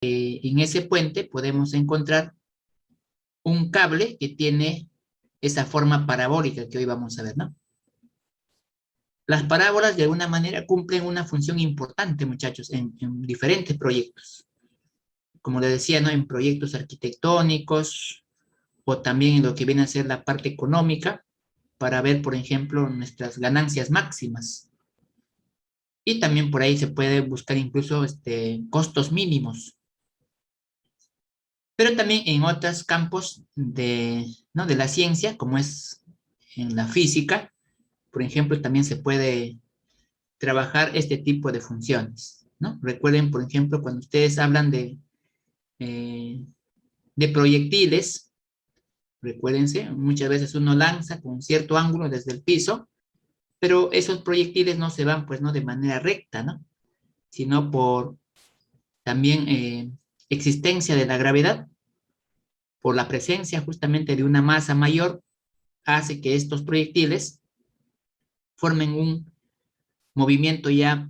en ese puente podemos encontrar un cable que tiene esa forma parabólica que hoy vamos a ver, ¿no? Las parábolas de alguna manera cumplen una función importante, muchachos, en diferentes proyectos. Como les decía, ¿no? En proyectos arquitectónicos o también en lo que viene a ser la parte económica para ver, por ejemplo, nuestras ganancias máximas. Y también por ahí se puede buscar incluso costos mínimos. Pero también en otros campos ¿no? de la ciencia, como es en la física, por ejemplo, también se puede trabajar este tipo de funciones, ¿no? Recuerden, por ejemplo, cuando ustedes hablan eh, de proyectiles, recuérdense, muchas veces uno lanza con cierto ángulo desde el piso, pero esos proyectiles no se van, pues, no de manera recta, ¿no? Sino por también existencia de la gravedad, por la presencia justamente de una masa mayor, hace que estos proyectiles formen un movimiento ya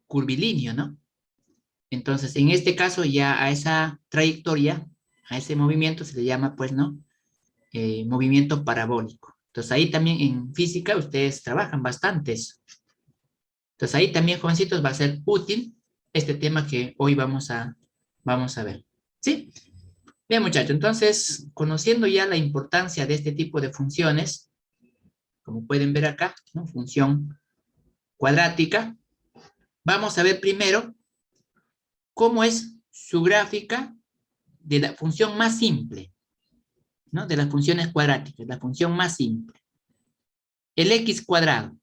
curvilíneo, ¿no? Entonces, en este caso, ya a esa trayectoria, a ese movimiento se le llama, pues, ¿no? Movimiento parabólico. Entonces, ahí también en física ustedes trabajan bastante eso. Entonces, ahí también, jovencitos, va a ser útil este tema que hoy vamos a ver. ¿Sí? Bien, muchachos, entonces, conociendo ya la importancia de este tipo de funciones, como pueden ver acá, ¿no? Función cuadrática, vamos a ver primero cómo es su gráfica de la función más simple, ¿no? De las funciones cuadráticas, la función más simple. El x cuadrado.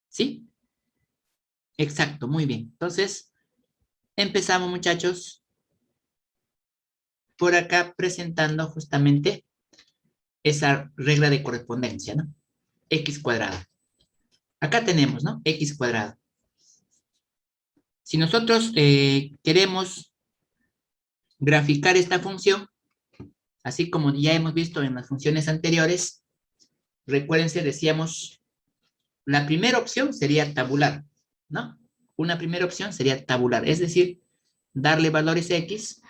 ¿Sí? Exacto, muy bien. Entonces, empezamos, muchachos, por acá presentando justamente esa regla de correspondencia, ¿no? X cuadrado. Acá tenemos, ¿no? X cuadrado. Si nosotros queremos graficar esta función, así como ya hemos visto en las funciones anteriores, recuérdense, decíamos, la primera opción sería tabular, ¿no? Una primera opción sería tabular, es decir, darle valores X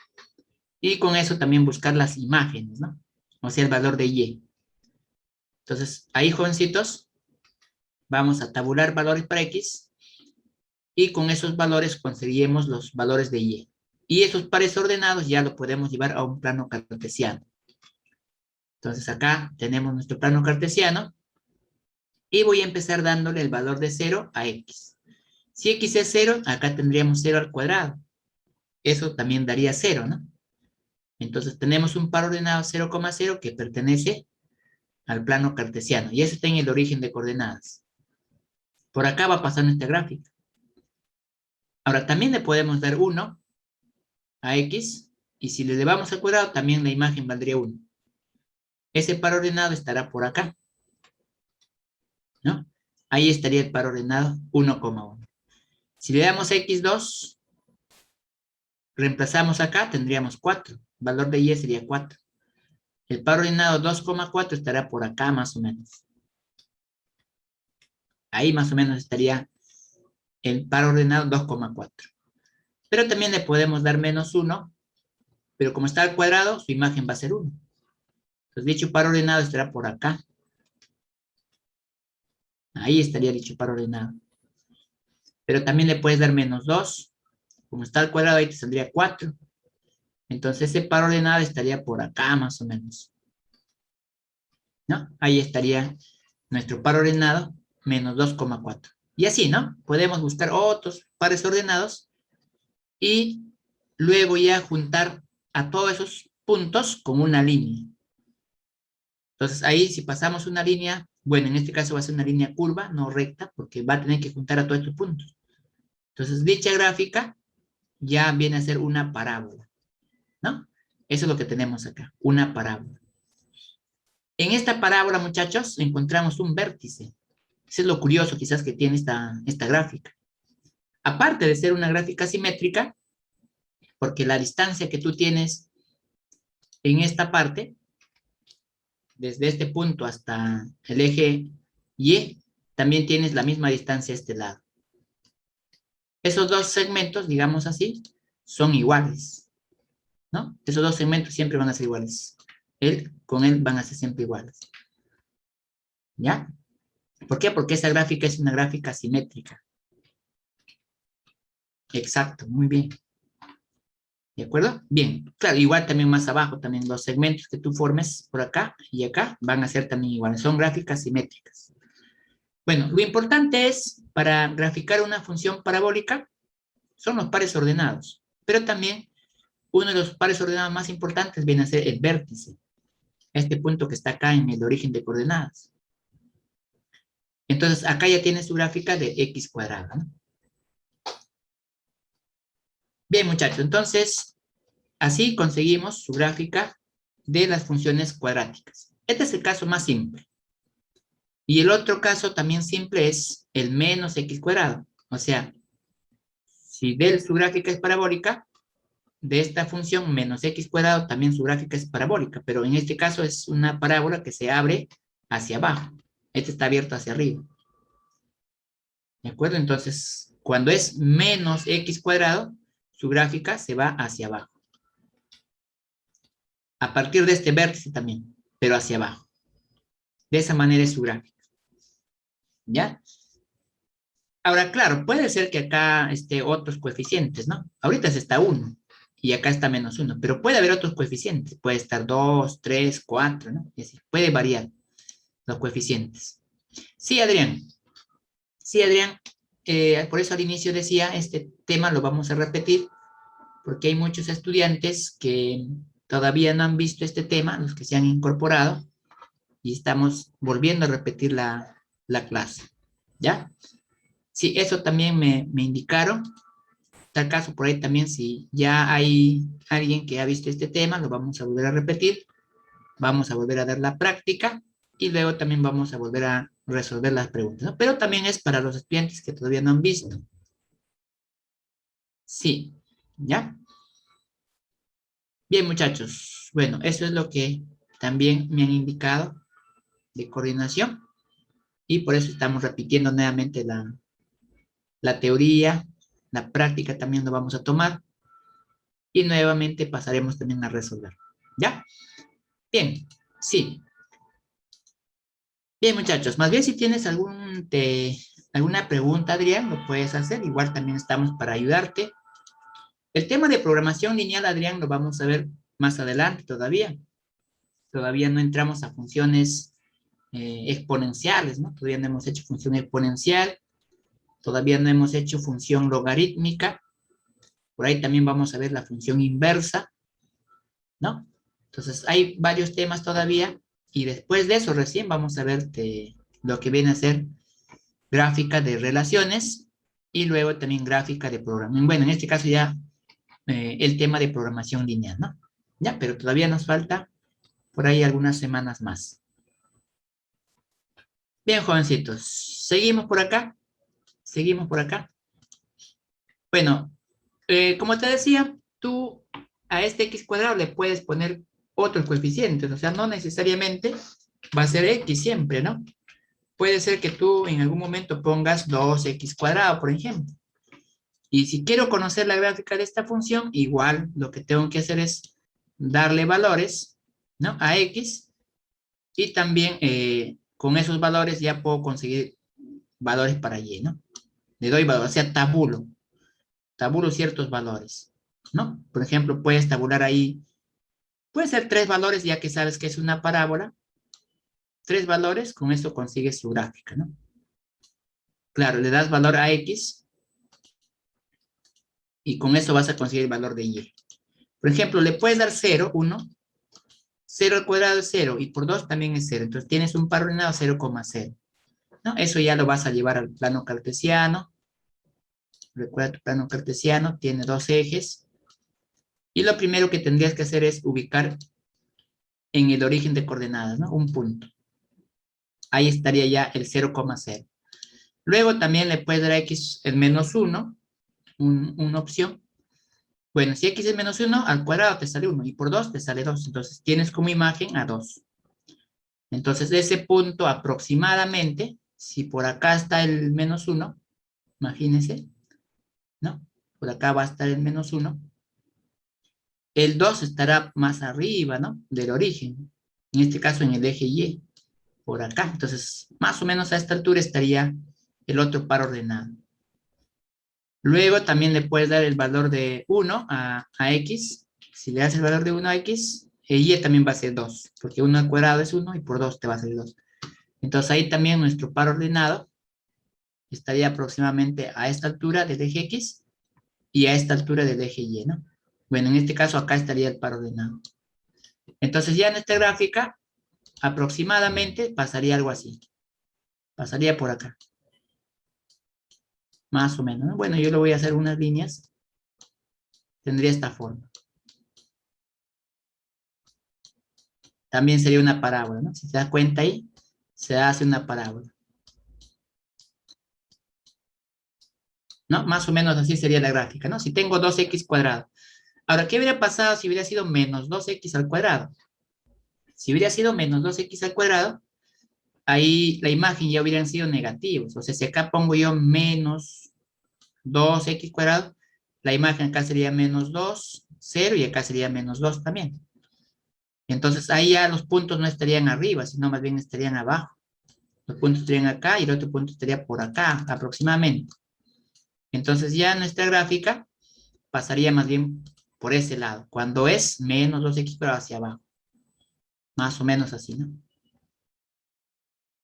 y con eso también buscar las imágenes, ¿no? O sea, el valor de Y. Entonces, ahí, jovencitos, vamos a tabular valores para X y con esos valores conseguimos los valores de Y. Y esos pares ordenados ya lo podemos llevar a un plano cartesiano. Entonces, acá tenemos nuestro plano cartesiano y voy a empezar dándole el valor de 0 a X. Si X es 0, acá tendríamos 0 al cuadrado. Eso también daría 0, ¿no? Entonces tenemos un par ordenado 0,0 que pertenece al plano cartesiano. Y ese está en el origen de coordenadas. Por acá va a pasar nuestra gráfica. Ahora también le podemos dar 1 a X. Y si le elevamos al cuadrado, también la imagen valdría 1. Ese par ordenado estará por acá, ¿no? Ahí estaría el par ordenado 1,1. Si le damos a X2, reemplazamos acá, tendríamos 4. El valor de Y sería 4. El par ordenado 2,4 estará por acá más o menos. Ahí más o menos estaría el par ordenado 2,4. Pero también le podemos dar menos 1, pero como está al cuadrado, su imagen va a ser 1. Entonces dicho par ordenado estará por acá. Ahí estaría dicho par ordenado. Pero también le puedes dar menos 2. Como está al cuadrado, ahí te saldría 4. Entonces ese par ordenado estaría por acá más o menos, ¿no? Ahí estaría nuestro par ordenado menos 2,4. Y así, ¿no? Podemos buscar otros pares ordenados y luego ya juntar a todos esos puntos con una línea. Entonces ahí si pasamos una línea, bueno, en este caso va a ser una línea curva, no recta, porque va a tener que juntar a todos estos puntos. Entonces dicha gráfica ya viene a ser una parábola, ¿no? Eso es lo que tenemos acá, una parábola. En esta parábola, muchachos, encontramos un vértice. Eso es lo curioso quizás que tiene esta gráfica. Aparte de ser una gráfica simétrica, porque la distancia que tú tienes en esta parte, desde este punto hasta el eje Y, también tienes la misma distancia a este lado. Esos dos segmentos, digamos así, son iguales, ¿no? Esos dos segmentos siempre van a ser iguales. Él con él van a ser siempre iguales. ¿Ya? ¿Por qué? Porque esa gráfica es una gráfica simétrica. Exacto, muy bien. ¿De acuerdo? Bien, claro, igual también más abajo, también los segmentos que tú formes por acá y acá van a ser también iguales. Son gráficas simétricas. Bueno, lo importante es, para graficar una función parabólica, son los pares ordenados. Pero también, uno de los pares ordenados más importantes viene a ser el vértice. Este punto que está acá en el origen de coordenadas. Entonces, acá ya tiene su gráfica de x cuadrada, ¿no? Bien, muchachos, entonces, así conseguimos su gráfica de las funciones cuadráticas. Este es el caso más simple. Y el otro caso también simple es el menos x cuadrado. O sea, si de su gráfica es parabólica, de esta función menos x cuadrado también su gráfica es parabólica, pero en este caso es una parábola que se abre hacia abajo. Este está abierto hacia arriba. ¿De acuerdo? Entonces, cuando es menos x cuadrado, su gráfica se va hacia abajo. A partir de este vértice también, pero hacia abajo. De esa manera es su gráfica. ¿Ya? Ahora, claro, puede ser que acá esté otros coeficientes, ¿no? Ahorita está 1 y acá está menos 1, pero puede haber otros coeficientes. Puede estar 2, 3, 4, ¿no? Y así, puede variar los coeficientes. Sí, Adrián. Sí, Adrián. Por eso al inicio decía, este tema lo vamos a repetir, porque hay muchos estudiantes que todavía no han visto este tema, los que se han incorporado, y estamos volviendo a repetir la clase. ¿Ya? Sí, eso también me indicaron. Tal caso, por ahí también, si ya hay alguien que ha visto este tema, lo vamos a volver a repetir, vamos a volver a dar la práctica y luego también vamos a volver a resolver las preguntas, ¿no? Pero también es para los estudiantes que todavía no han visto. Sí, ¿ya? Bien, muchachos. Bueno, eso es lo que también me han indicado de coordinación y por eso estamos repitiendo nuevamente la teoría, la práctica también lo vamos a tomar y nuevamente pasaremos también a resolver. ¿Ya? Bien, sí. Bien, muchachos, más bien si tienes alguna pregunta, Adrián, lo puedes hacer. Igual también estamos para ayudarte. El tema de programación lineal, Adrián, lo vamos a ver más adelante todavía. Todavía no entramos a funciones exponenciales, ¿no? Todavía no hemos hecho función exponencial. Todavía no hemos hecho función logarítmica. Por ahí también vamos a ver la función inversa, ¿no? Entonces, hay varios temas todavía. Y después de eso, recién vamos a ver lo que viene a ser gráfica de relaciones y luego también gráfica de programación. Bueno, en este caso ya el tema de programación lineal, ¿no? Ya, pero todavía nos falta por ahí algunas semanas más. Bien, jovencitos, seguimos por acá. Seguimos por acá. Bueno, como te decía, tú a este x cuadrado le puedes poner otros coeficientes, o sea, no necesariamente va a ser x siempre, ¿no? Puede ser que tú en algún momento pongas 2x cuadrado, por ejemplo. Y si quiero conocer la gráfica de esta función, igual lo que tengo que hacer es darle valores, ¿no? A x, y también con esos valores ya puedo conseguir valores para y, ¿no? Le doy valor, o sea, tabulo ciertos valores, ¿no? Por ejemplo, puedes tabular ahí, puede ser 3 valores, ya que sabes que es una parábola. 3 valores, con eso consigues su gráfica, ¿no? Claro, le das valor a x, y con eso vas a conseguir el valor de y. Por ejemplo, le puedes dar 0, 1, 0 al cuadrado es 0, y por 2 también es 0. Entonces tienes un par ordenado 0,0. ¿No? Eso ya lo vas a llevar al plano cartesiano. Recuerda, tu plano cartesiano tiene 2 ejes. Y lo primero que tendrías que hacer es ubicar en el origen de coordenadas, ¿no? Un punto. Ahí estaría ya el 0,0. Luego también le puedes dar a x el menos 1, una opción. Bueno, si x es menos 1, al cuadrado te sale 1, y por 2 te sale 2. Entonces tienes como imagen a 2. Entonces ese punto aproximadamente, si por acá está el menos 1, imagínense, ¿no? Por acá va a estar el menos 1. el 2 estará más arriba, ¿no? Del origen. En este caso en el eje Y, por acá. Entonces, más o menos a esta altura estaría el otro par ordenado. Luego también le puedes dar el valor de 1 a X. Si le das el valor de 1 a X, Y también va a ser 2, porque 1 al cuadrado es 1 y por 2 te va a ser 2. Entonces ahí también nuestro par ordenado estaría aproximadamente a esta altura del eje X y a esta altura del eje Y, ¿no? Bueno, en este caso acá estaría el par ordenado. Entonces ya en esta gráfica, aproximadamente pasaría algo así. Pasaría por acá. Más o menos, ¿no? Bueno, yo le voy a hacer unas líneas. Tendría esta forma. También sería una parábola, ¿no? Si se da cuenta ahí, se hace una parábola. ¿No? Más o menos así sería la gráfica, ¿no? Si tengo 2x cuadrado. Ahora, ¿qué hubiera pasado si hubiera sido menos 2x al cuadrado? Si hubiera sido menos 2x al cuadrado, ahí la imagen ya hubieran sido negativos. O sea, si acá pongo yo menos 2x cuadrado, la imagen acá sería menos 2, 0, y acá sería menos 2 también. Entonces ahí ya los puntos no estarían arriba, sino más bien estarían abajo. Los puntos estarían acá y el otro punto estaría por acá, aproximadamente. Entonces ya nuestra gráfica pasaría más bien por ese lado, cuando es menos 2x cuadrado hacia abajo. Más o menos así, ¿no?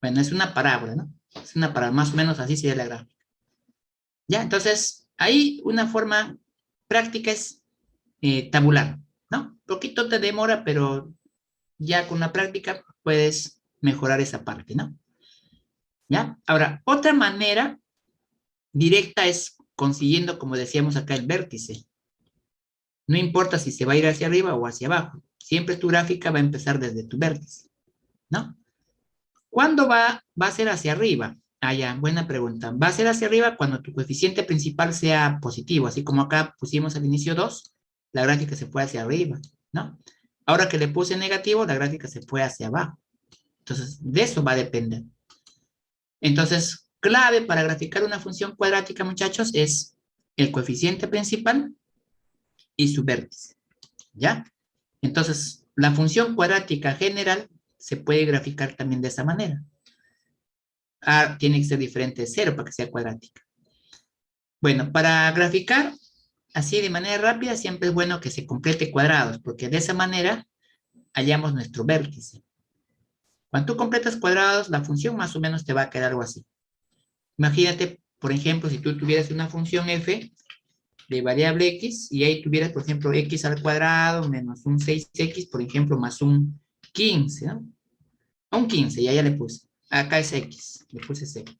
Bueno, es una parábola, ¿no? Es una parábola, más o menos así sería la gráfica. Ya, entonces, ahí una forma práctica es tabular, ¿no? Poquito te demora, pero ya con la práctica puedes mejorar esa parte, ¿no? ¿Ya? Ahora, otra manera directa es consiguiendo, como decíamos acá, el vértice. No importa si se va a ir hacia arriba o hacia abajo. Siempre tu gráfica va a empezar desde tu vértice, ¿no? ¿Cuándo va a ser hacia arriba? Ah, ya, buena pregunta. Va a ser hacia arriba cuando tu coeficiente principal sea positivo, así como acá pusimos al inicio 2, la gráfica se fue hacia arriba, ¿no? Ahora que le puse negativo, la gráfica se fue hacia abajo. Entonces, de eso va a depender. Entonces, clave para graficar una función cuadrática, muchachos, es el coeficiente principal y su vértice, ¿ya? Entonces, la función cuadrática general se puede graficar también de esa manera. A tiene que ser diferente de 0 para que sea cuadrática. Bueno, para graficar así de manera rápida, siempre es bueno que se complete cuadrados, porque de esa manera hallamos nuestro vértice. Cuando tú completas cuadrados, la función más o menos te va a quedar algo así. Imagínate, por ejemplo, si tú tuvieras una función f de variable x, y ahí tuvieras, por ejemplo, x al cuadrado menos un 6x, por ejemplo, más un 15, ¿no? Un 15, y allá le puse. Acá es x, le puse 0.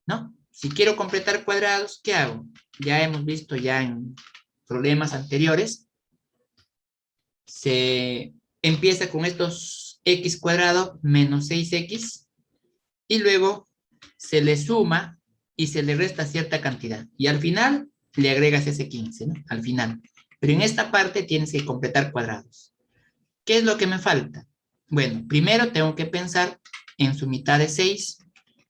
¿No? Si quiero completar cuadrados, ¿qué hago? Ya hemos visto ya en problemas anteriores, se empieza con estos x cuadrado menos 6x, y luego se le suma y se le resta cierta cantidad. Y al final le agregas ese 15, ¿no? Al final. Pero en esta parte tienes que completar cuadrados. ¿Qué es lo que me falta? Bueno, primero tengo que pensar en su mitad de 6.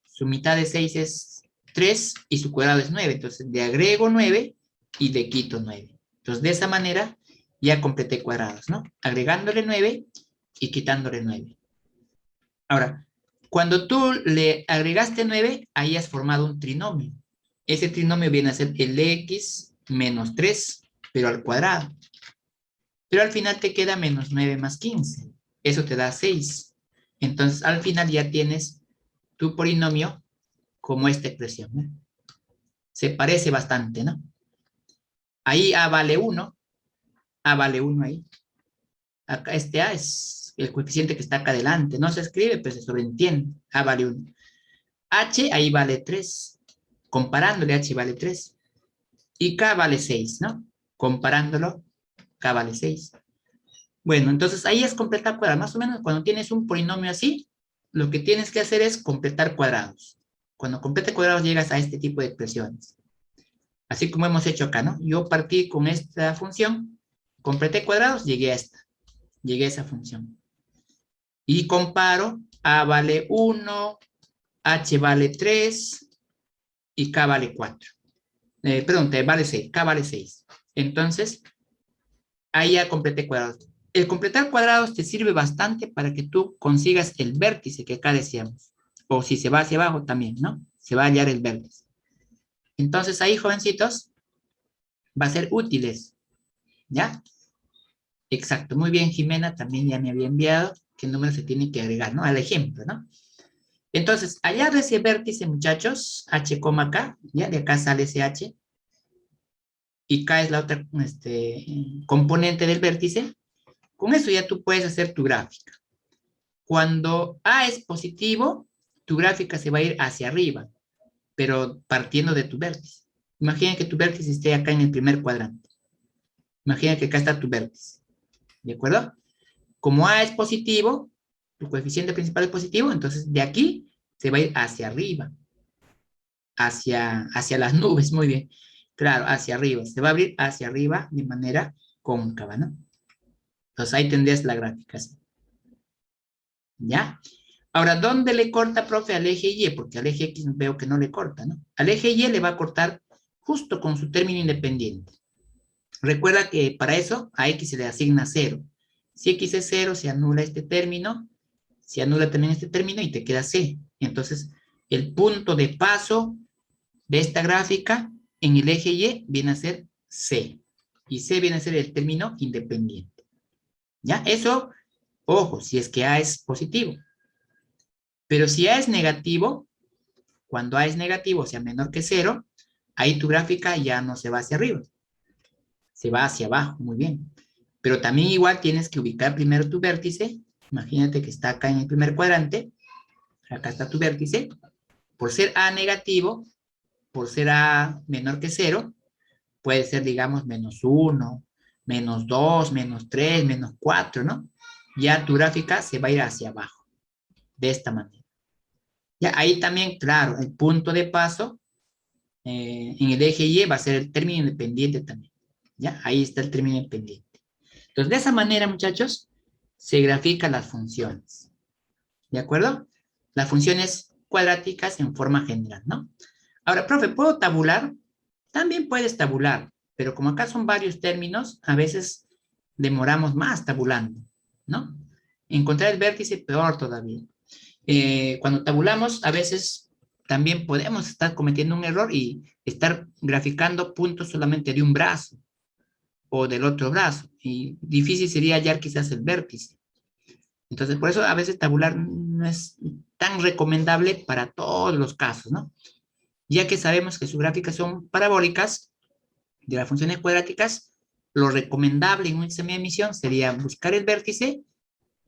Su mitad de 6 es 3 y su cuadrado es 9. Entonces le agrego 9 y le quito 9. Entonces de esa manera ya completé cuadrados, ¿no? Agregándole 9 y quitándole 9. Ahora, cuando tú le agregaste 9, ahí has formado un trinomio. Ese trinomio viene a ser el x menos 3, pero al cuadrado. Pero al final te queda menos 9 más 15. Eso te da 6. Entonces, al final ya tienes tu polinomio como esta expresión, ¿no? Se parece bastante, ¿no? Ahí A vale 1. A vale 1 ahí. Acá este A es el coeficiente que está acá adelante. No se escribe, pero se sobreentiende. A vale 1. H ahí vale 3. Comparándole, H vale 3. Y K vale 6, ¿no? Comparándolo, K vale 6. Bueno, entonces ahí es completar cuadrados. Más o menos cuando tienes un polinomio así, lo que tienes que hacer es completar cuadrados. Cuando completas cuadrados llegas a este tipo de expresiones. Así como hemos hecho acá, ¿no? Yo partí con esta función, completé cuadrados, llegué a esta. Llegué a esa función. Y comparo, A vale 1, H vale 3 y K vale 4. Perdón, T vale 6, K vale 6. Entonces, ahí ya completé cuadrados. El completar cuadrados te sirve bastante para que tú consigas el vértice que acá decíamos. O si se va hacia abajo también, ¿no? Se va a hallar el vértice. Entonces ahí, jovencitos, va a ser útiles, ¿ya? Exacto, muy bien, Jimena, también ya me había enviado qué número se tiene que agregar, ¿no? Al ejemplo, ¿no? Entonces, hallar ese vértice, muchachos, h, k, ¿ya? De acá sale ese h, y k es la otra componente del vértice. Con eso ya tú puedes hacer tu gráfica. Cuando a es positivo, tu gráfica se va a ir hacia arriba, pero partiendo de tu vértice. Imagina que tu vértice esté acá en el primer cuadrante. Imagina que acá está tu vértice. ¿De acuerdo? Como a es positivo, tu coeficiente principal es positivo, entonces de aquí se va a ir hacia arriba, hacia las nubes, muy bien. Claro, hacia arriba, se va a abrir hacia arriba de manera cóncava, ¿no? Entonces ahí tendrías la gráfica, ¿sí? ¿Ya? Ahora, ¿dónde le corta, profe, al eje Y? Porque al eje X veo que no le corta, ¿no? Al eje Y le va a cortar justo con su término independiente. Recuerda que para eso a X se le asigna 0. Si X es 0, se anula este término, se anula también este término y te queda C. Entonces, el punto de paso de esta gráfica en el eje Y viene a ser C. Y C viene a ser el término independiente. ¿Ya? Eso, ojo, si es que A es positivo. Pero si A es negativo, cuando A es negativo, o sea, menor que 0, ahí tu gráfica ya no se va hacia arriba. Se va hacia abajo, muy bien. Pero también igual tienes que ubicar primero tu vértice. Imagínate que está acá en el primer cuadrante. Acá está tu vértice. Por ser A negativo, por ser A menor que 0, puede ser, digamos, -1, -2, -3, -4, ¿no? Ya tu gráfica se va a ir hacia abajo, de esta manera. Ya ahí también, claro, el punto de paso en el eje Y va a ser el término independiente también. ¿Ya? Ahí está el término independiente. Entonces, de esa manera, muchachos, se grafican las funciones. ¿De acuerdo? Las funciones cuadráticas en forma general, ¿no? Ahora, profe, ¿puedo tabular? También puedes tabular, pero como acá son varios términos, a veces demoramos más tabulando, ¿no? Encontrar el vértice, peor todavía. Cuando tabulamos, a veces también podemos estar cometiendo un error y estar graficando puntos solamente de un brazo o del otro brazo. Y difícil sería hallar quizás el vértice. Entonces, por eso a veces tabular no es tan recomendable para todos los casos, ¿no? Ya que sabemos que sus gráficas son parabólicas de las funciones cuadráticas, lo recomendable en un examen de emisión sería buscar el vértice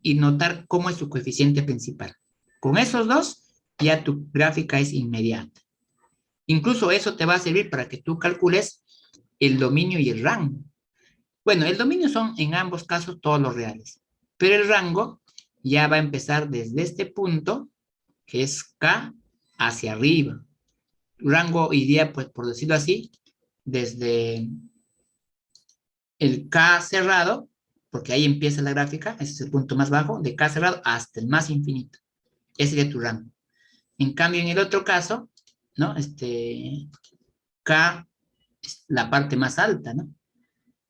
y notar cómo es su coeficiente principal. Con esos dos, ya tu gráfica es inmediata. Incluso eso te va a servir para que tú calcules el dominio y el rango. Bueno, el dominio son en ambos casos todos los reales, pero el rango ya va a empezar desde este punto, que es K, hacia arriba. Rango iría, pues por decirlo así, desde el K cerrado, porque ahí empieza la gráfica, ese es el punto más bajo, de K cerrado hasta el más infinito. Ese sería tu rango. En cambio, en el otro caso, ¿no? K es la parte más alta, ¿no?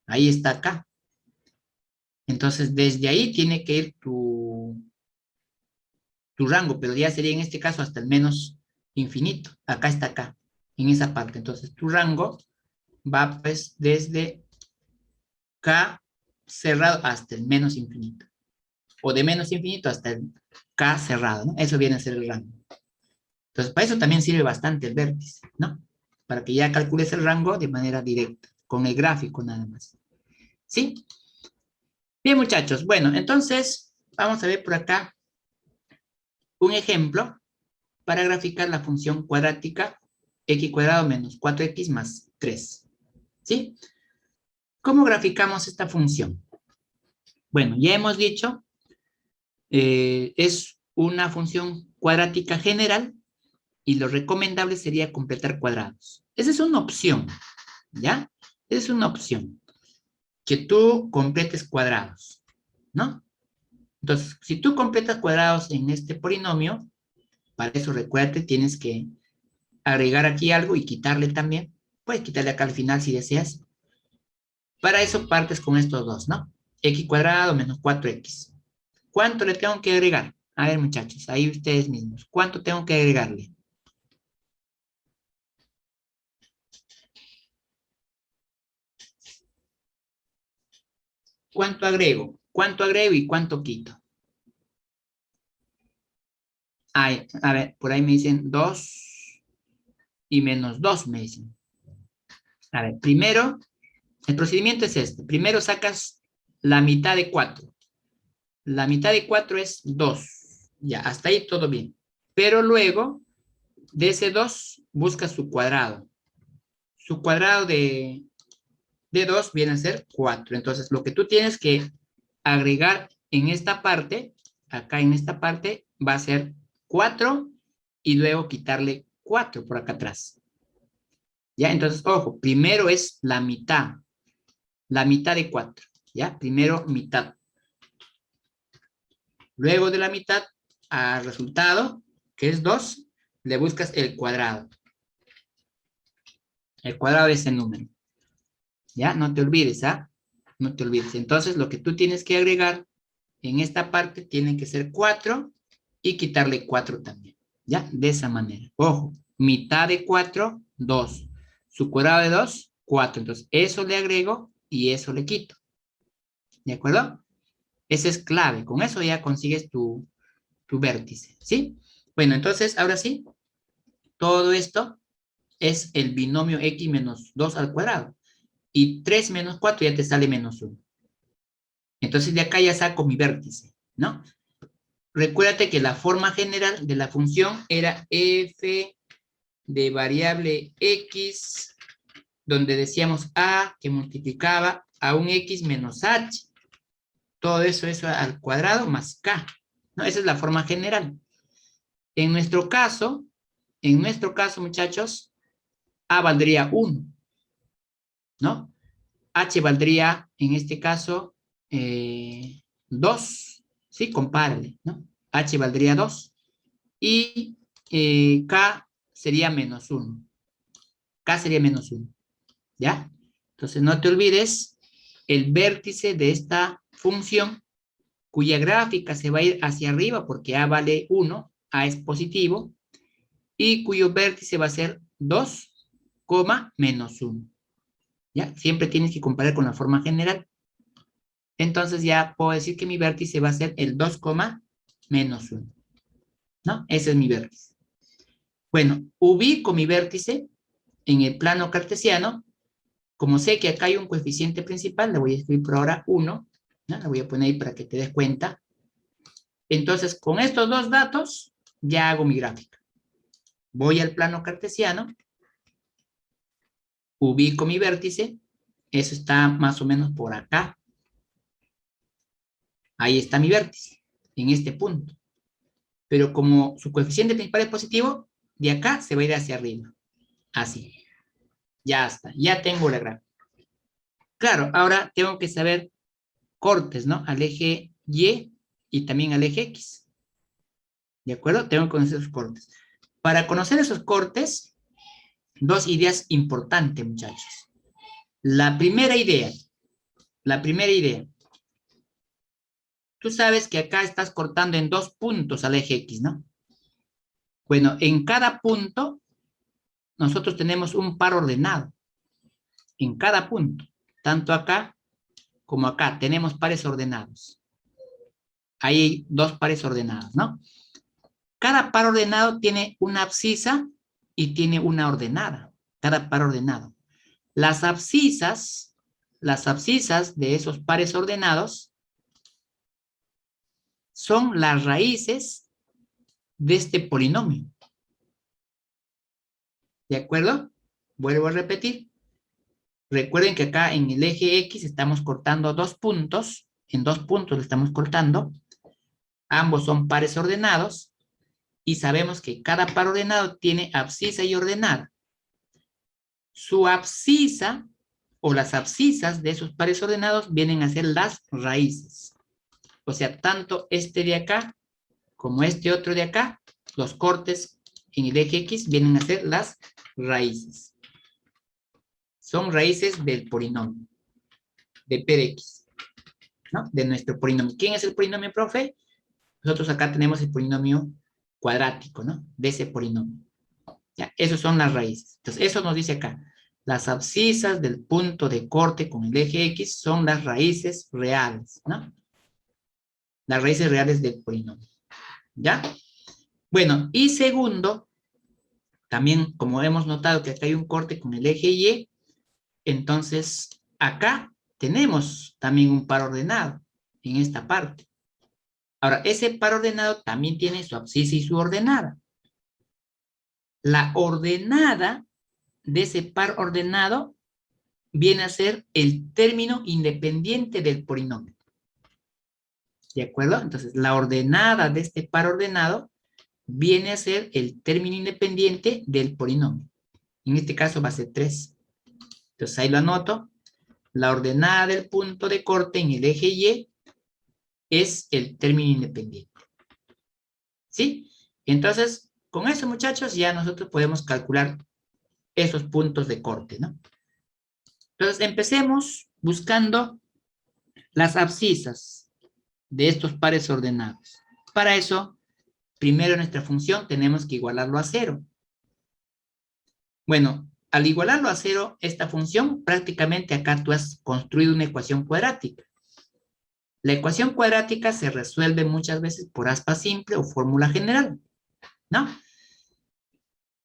Ahí está K. Entonces, desde ahí tiene que ir tu rango, pero ya sería en este caso hasta el menos infinito. Acá está K, en esa parte. Entonces, tu rango va pues desde K cerrado hasta el menos infinito. O de menos infinito hasta el K cerrado, ¿no? Eso viene a ser el rango. Entonces, para eso también sirve bastante el vértice, ¿no? Para que ya calcules el rango de manera directa, con el gráfico nada más. ¿Sí? Bien, muchachos. Bueno, entonces, vamos a ver por acá un ejemplo para graficar la función cuadrática x cuadrado menos 4x más 3. ¿Sí? ¿Cómo graficamos esta función? Bueno, ya hemos dicho, es una función cuadrática general y lo recomendable sería completar cuadrados. Esa es una opción, ¿ya? Esa es una opción, que tú completes cuadrados, ¿no? Entonces, si tú completas cuadrados en este polinomio, para eso recuérdate, tienes que agregar aquí algo y quitarle también. Puedes quitarle acá al final si deseas. Para eso partes con estos dos, ¿no? X cuadrado menos 4x. ¿Cuánto le tengo que agregar? A ver, muchachos, ahí ustedes mismos. ¿Cuánto tengo que agregarle? ¿Cuánto agrego? ¿Cuánto agrego y cuánto quito? Ay, a ver, por ahí me dicen 2 y menos 2 me dicen. A ver, primero, el procedimiento es este. Primero sacas la mitad de 4. La mitad de 4 es 2. Ya, hasta ahí todo bien. Pero luego, de ese 2, buscas su cuadrado. Su cuadrado de 2 viene a ser 4. Entonces, lo que tú tienes que agregar en esta parte, acá en esta parte, va a ser 4 y luego quitarle 4 por acá atrás. ¿Ya? Entonces, ojo, primero es la mitad de 4. ¿Ya? Primero mitad. Luego de la mitad al resultado, que es 2, le buscas el cuadrado. El cuadrado de ese número. ¿Ya? No te olvides, ¿ah? No te olvides. Entonces, lo que tú tienes que agregar en esta parte tiene que ser 4 y quitarle 4 también. ¿Ya? De esa manera. Ojo, mitad de 4, 2. Su cuadrado de 2, 4. Entonces, eso le agrego y eso le quito. ¿De acuerdo? Ese es clave. Con eso ya consigues tu vértice. ¿Sí? Bueno, entonces, ahora sí, todo esto es el binomio x menos 2 al cuadrado. Y 3 menos 4 ya te sale menos 1. Entonces, de acá ya saco mi vértice, ¿no? Recuérdate que la forma general de la función era f de variable x, donde decíamos a que multiplicaba a un x menos h. Todo eso al cuadrado más k, ¿no? Esa es la forma general. En nuestro caso, muchachos, a valdría 1, ¿no? H valdría, en este caso, 2, ¿sí? Compárale, ¿no? H valdría 2 y K sería menos 1. K sería menos 1, ¿ya? Entonces, no te olvides el vértice de esta función, cuya gráfica se va a ir hacia arriba porque A vale 1, A es positivo, y cuyo vértice va a ser 2, menos 1. ¿Ya? Siempre tienes que comparar con la forma general. Entonces ya puedo decir que mi vértice va a ser el 2, menos 1. ¿No? Ese es mi vértice. Bueno, ubico mi vértice en el plano cartesiano. Como sé que acá hay un coeficiente principal, le voy a escribir por ahora 1. ¿No? Le voy a poner ahí para que te des cuenta. Entonces, con estos dos datos, ya hago mi gráfica. Voy al plano cartesiano, ubico mi vértice, eso está más o menos por acá. Ahí está mi vértice, en este punto. Pero como su coeficiente principal es positivo, de acá se va a ir hacia arriba. Así. Ya está, ya tengo la gráfica. Claro, ahora tengo que saber cortes, ¿no? Al eje y también al eje X. ¿De acuerdo? Tengo que conocer esos cortes. Para conocer esos cortes, dos ideas importantes, muchachos. La primera idea. Tú sabes que acá estás cortando en 2 puntos al eje X, ¿no? Bueno, en cada punto, nosotros tenemos un par ordenado. En cada punto. Tanto acá como acá tenemos pares ordenados. Ahí hay 2 pares ordenados, ¿no? Cada par ordenado tiene una abscisa y tiene una ordenada. Cada par ordenado. Las abscisas de esos pares ordenados son las raíces de este polinomio. ¿De acuerdo? Vuelvo a repetir. Recuerden que acá en el eje X estamos cortando 2 puntos. En 2 puntos le estamos cortando. Ambos son pares ordenados. Y sabemos que cada par ordenado tiene abscisa y ordenada. Su abscisa o las abscisas de esos pares ordenados vienen a ser las raíces. O sea, tanto este de acá como este otro de acá, los cortes en el eje X vienen a ser las raíces. Son raíces del polinomio. de P de X, ¿no? De nuestro polinomio. ¿Quién es el polinomio, profe? Nosotros acá tenemos el polinomio cuadrático, ¿no? De ese polinomio. Ya, esos son las raíces. Entonces, eso nos dice acá. Las abscisas del punto de corte con el eje X son las raíces reales, ¿no? Las raíces reales del polinomio. ¿Ya? Bueno, y segundo, también como hemos notado que acá hay un corte con el eje Y, entonces acá tenemos también un par ordenado en esta parte. Ahora, ese par ordenado también tiene su abscisa y su ordenada. La ordenada de ese par ordenado viene a ser el término independiente del polinomio. ¿De acuerdo? Entonces, la ordenada de este par ordenado viene a ser el término independiente del polinomio. En este caso va a ser 3. Entonces, ahí lo anoto. La ordenada del punto de corte en el eje Y es el término independiente. ¿Sí? Entonces, con eso, muchachos, ya nosotros podemos calcular esos puntos de corte, ¿no? Entonces, empecemos buscando las abscisas de estos pares ordenados. Para eso, primero nuestra función tenemos que igualarlo a 0. Bueno, al igualarlo a 0, esta función, prácticamente acá tú has construido una ecuación cuadrática. La ecuación cuadrática se resuelve muchas veces por aspa simple o fórmula general, ¿no?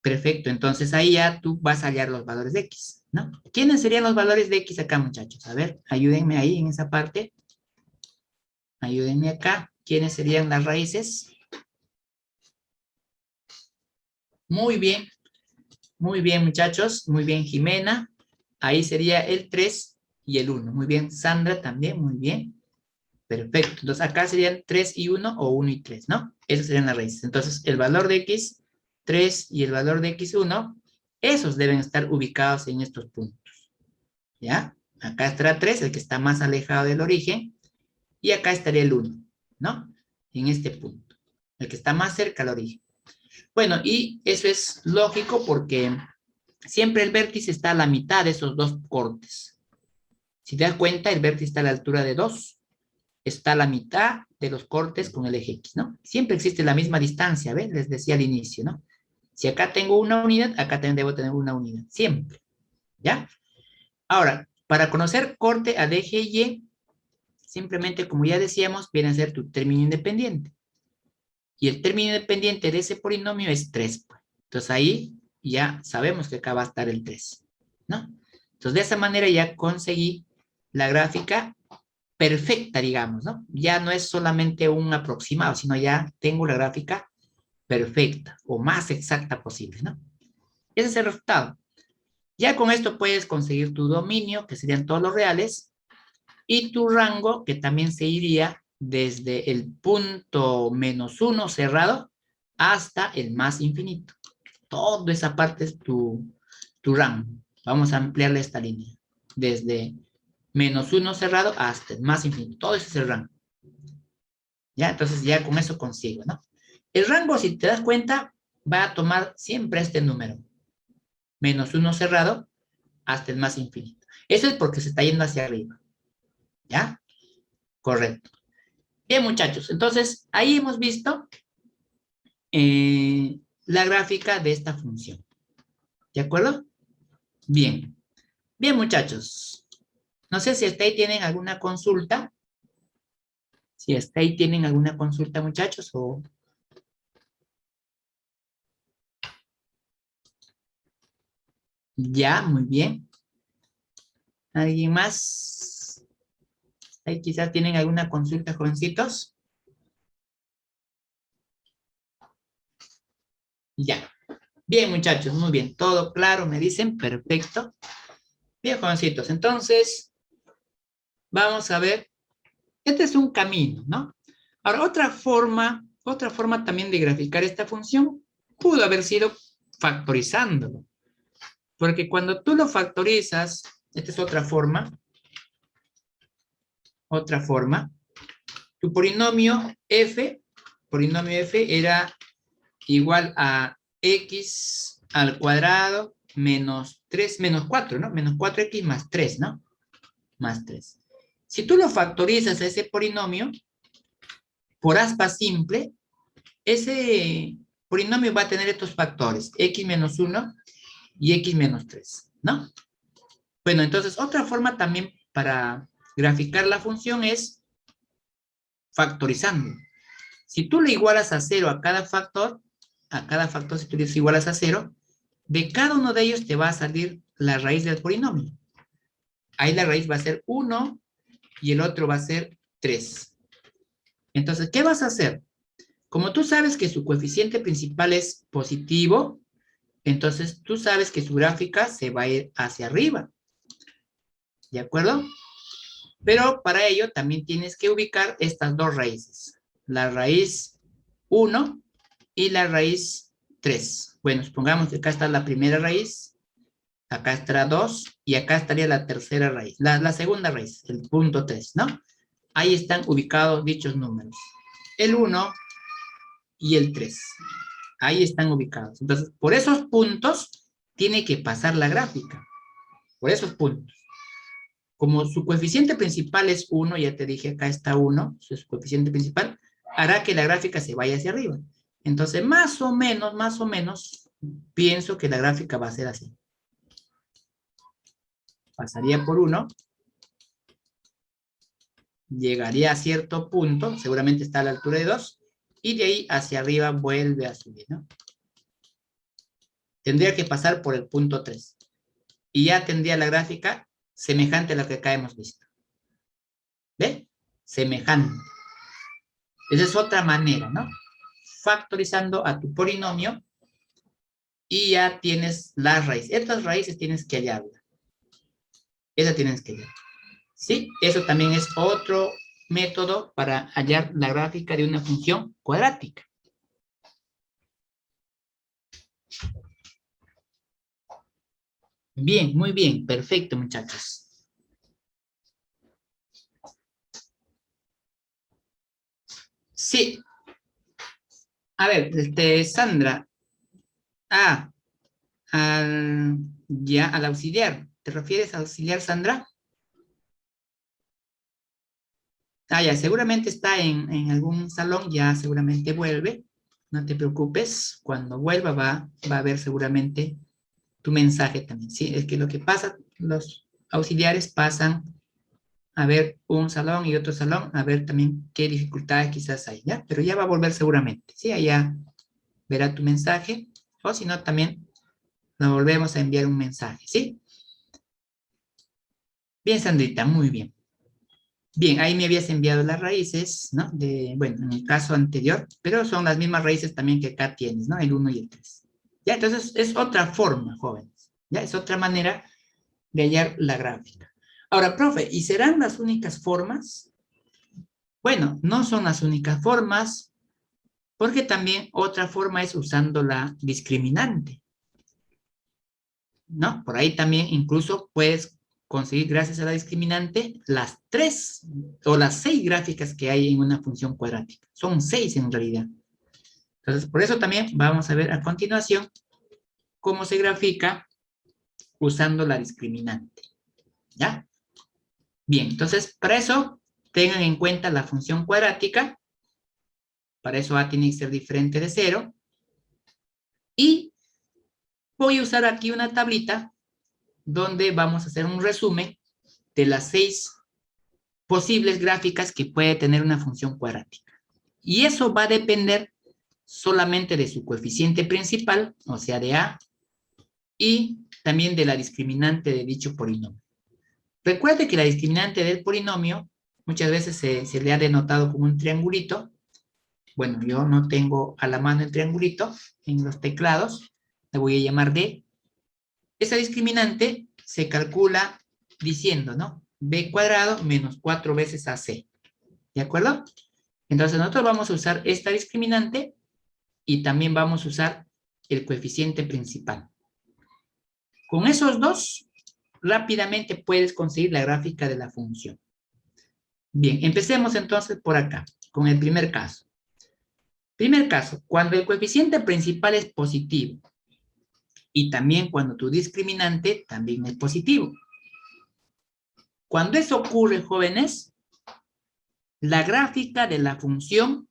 Perfecto, entonces ahí ya tú vas a hallar los valores de X, ¿no? ¿Quiénes serían los valores de X acá, muchachos? A ver, ayúdenme ahí en esa parte. Ayúdenme acá. ¿Quiénes serían las raíces? Muy bien, muchachos. Muy bien, Jimena. Ahí sería el 3 y el 1. Muy bien, Sandra también, muy bien. Perfecto, entonces acá serían 3 y 1 o 1 y 3, ¿no? Esas serían las raíces. Entonces, el valor de X, 3 y el valor de X, 1, esos deben estar ubicados en estos puntos. ¿Ya? Acá estará 3, el que está más alejado del origen, y acá estaría el 1, ¿no? En este punto, el que está más cerca al origen. Bueno, y eso es lógico porque siempre el vértice está a la mitad de esos dos cortes. Si te das cuenta, el vértice está a la altura de 2. Está a la mitad de los cortes con el eje X, ¿no? Siempre existe la misma distancia, ¿ves? Les decía al inicio, ¿no? Si acá tengo una unidad, acá también debo tener una unidad, siempre, ¿ya? Ahora, para conocer corte al eje Y, simplemente, como ya decíamos, viene a ser tu término independiente. Y el término independiente de ese polinomio es 3, pues. Entonces ahí ya sabemos que acá va a estar el 3, ¿no? Entonces de esa manera ya conseguí la gráfica perfecta, digamos, ¿no? Ya no es solamente un aproximado, sino ya tengo la gráfica perfecta o más exacta posible, ¿no? Ese es el resultado. Ya con esto puedes conseguir tu dominio, que serían todos los reales, y tu rango, que también se iría desde el punto -1 cerrado hasta el más infinito. Toda esa parte es tu rango. Vamos a ampliarle esta línea. Desde -1 cerrado hasta el más infinito. Todo eso es el rango. ¿Ya? Entonces ya con eso consigo, ¿no? El rango, si te das cuenta, va a tomar siempre este número. -1 cerrado hasta el más infinito. Eso es porque se está yendo hacia arriba. ¿Ya? Correcto. Bien, muchachos. Entonces, ahí hemos visto la gráfica de esta función. ¿De acuerdo? Bien. Bien, muchachos. No sé si hasta ahí tienen alguna consulta. Si hasta ahí tienen alguna consulta, muchachos, o... Ya, muy bien. ¿Alguien más? Ahí quizás tienen alguna consulta, jovencitos. Ya. Bien, muchachos, muy bien. Todo claro, me dicen. Perfecto. Bien, jovencitos. Entonces, vamos a ver. Este es un camino, ¿no? Ahora, otra forma también de graficar esta función pudo haber sido factorizándolo. Porque cuando tú lo factorizas, esta es otra forma, tu polinomio f era igual a x al cuadrado menos 3, menos 4, ¿no? Menos 4x más 3, ¿no? Más 3. Si tú lo factorizas a ese polinomio, por aspa simple, ese polinomio va a tener estos factores, x menos 1 y x menos 3, ¿no? Bueno, entonces otra forma también para graficar la función es factorizando. Si tú le igualas a 0 a cada factor si tú le igualas a 0, de cada uno de ellos te va a salir la raíz del polinomio. Ahí la raíz va a ser 1 y el otro va a ser 3. Entonces, ¿qué vas a hacer? Como tú sabes que su coeficiente principal es positivo, entonces tú sabes que su gráfica se va a ir hacia arriba. ¿De acuerdo? Pero para ello también tienes que ubicar estas dos raíces. La raíz 1 y la raíz 3. Bueno, supongamos que acá está la primera raíz, acá estará 2 y acá estaría la tercera raíz, la segunda raíz, el punto 3, ¿no? Ahí están ubicados dichos números. El 1 y el 3. Ahí están ubicados. Entonces, por esos puntos tiene que pasar la gráfica. Por esos puntos. Como su coeficiente principal es 1, ya te dije, acá está 1, su coeficiente principal, hará que la gráfica se vaya hacia arriba. Entonces, más o menos, pienso que la gráfica va a ser así. Pasaría por 1, llegaría a cierto punto, seguramente está a la altura de 2, y de ahí hacia arriba vuelve a subir, ¿no? Tendría que pasar por el punto 3. Y ya tendría la gráfica semejante a la que acá hemos visto. ¿Ve? Semejante. Esa es otra manera, ¿no? Factorizando a tu polinomio y ya tienes las raíces. Estas raíces tienes que hallarlas. Esa tienes que hallar. ¿Sí? Eso también es otro método para hallar la gráfica de una función cuadrática. Bien, muy bien. Perfecto, muchachos. Sí. A ver, Sandra. Ah, ya al auxiliar. ¿Te refieres al auxiliar, Sandra? Ah, ya, seguramente está en algún salón, ya seguramente vuelve. No te preocupes, cuando vuelva va a ver seguramente tu mensaje también. Sí, es que lo que pasa, los auxiliares pasan a ver un salón y otro salón, a ver también qué dificultades quizás hay, ¿ya? Pero ya va a volver seguramente, ¿sí? Allá verá tu mensaje, o si no, también nos volvemos a enviar un mensaje, ¿sí? Bien, Sandrita, muy bien. Bien, ahí me habías enviado las raíces, ¿no? Bueno, en el caso anterior, pero son las mismas raíces también que acá tienes, ¿no? El 1 y el 3. Ya, entonces es otra forma, jóvenes. Ya, es otra manera de hallar la gráfica. Ahora, profe, ¿y serán las únicas formas? Bueno, no son las únicas formas, porque también otra forma es usando la discriminante, ¿no? Por ahí también incluso puedes conseguir, gracias a la discriminante, las 3 o las 6 gráficas que hay en una función cuadrática. Son 6 en realidad. Entonces, por eso también vamos a ver a continuación cómo se grafica usando la discriminante. ¿Ya? Bien, entonces, para eso, tengan en cuenta la función cuadrática. Para eso A tiene que ser diferente de 0. Y voy a usar aquí una tablita donde vamos a hacer un resumen de las 6 posibles gráficas que puede tener una función cuadrática. Y eso va a depender solamente de su coeficiente principal, o sea, de A, y también de la discriminante de dicho polinomio. Recuerde que la discriminante del polinomio muchas veces se le ha denotado como un triangulito. Bueno, yo no tengo a la mano el triangulito en los teclados, le voy a llamar D. Esa discriminante se calcula diciendo, ¿no? B cuadrado menos 4 veces AC. ¿De acuerdo? Entonces nosotros vamos a usar esta discriminante y también vamos a usar el coeficiente principal. Con esos dos, rápidamente puedes conseguir la gráfica de la función. Bien, empecemos entonces por acá, con el primer caso. Primer caso, cuando el coeficiente principal es positivo y también cuando tu discriminante también es positivo. Cuando eso ocurre, jóvenes, la gráfica de la función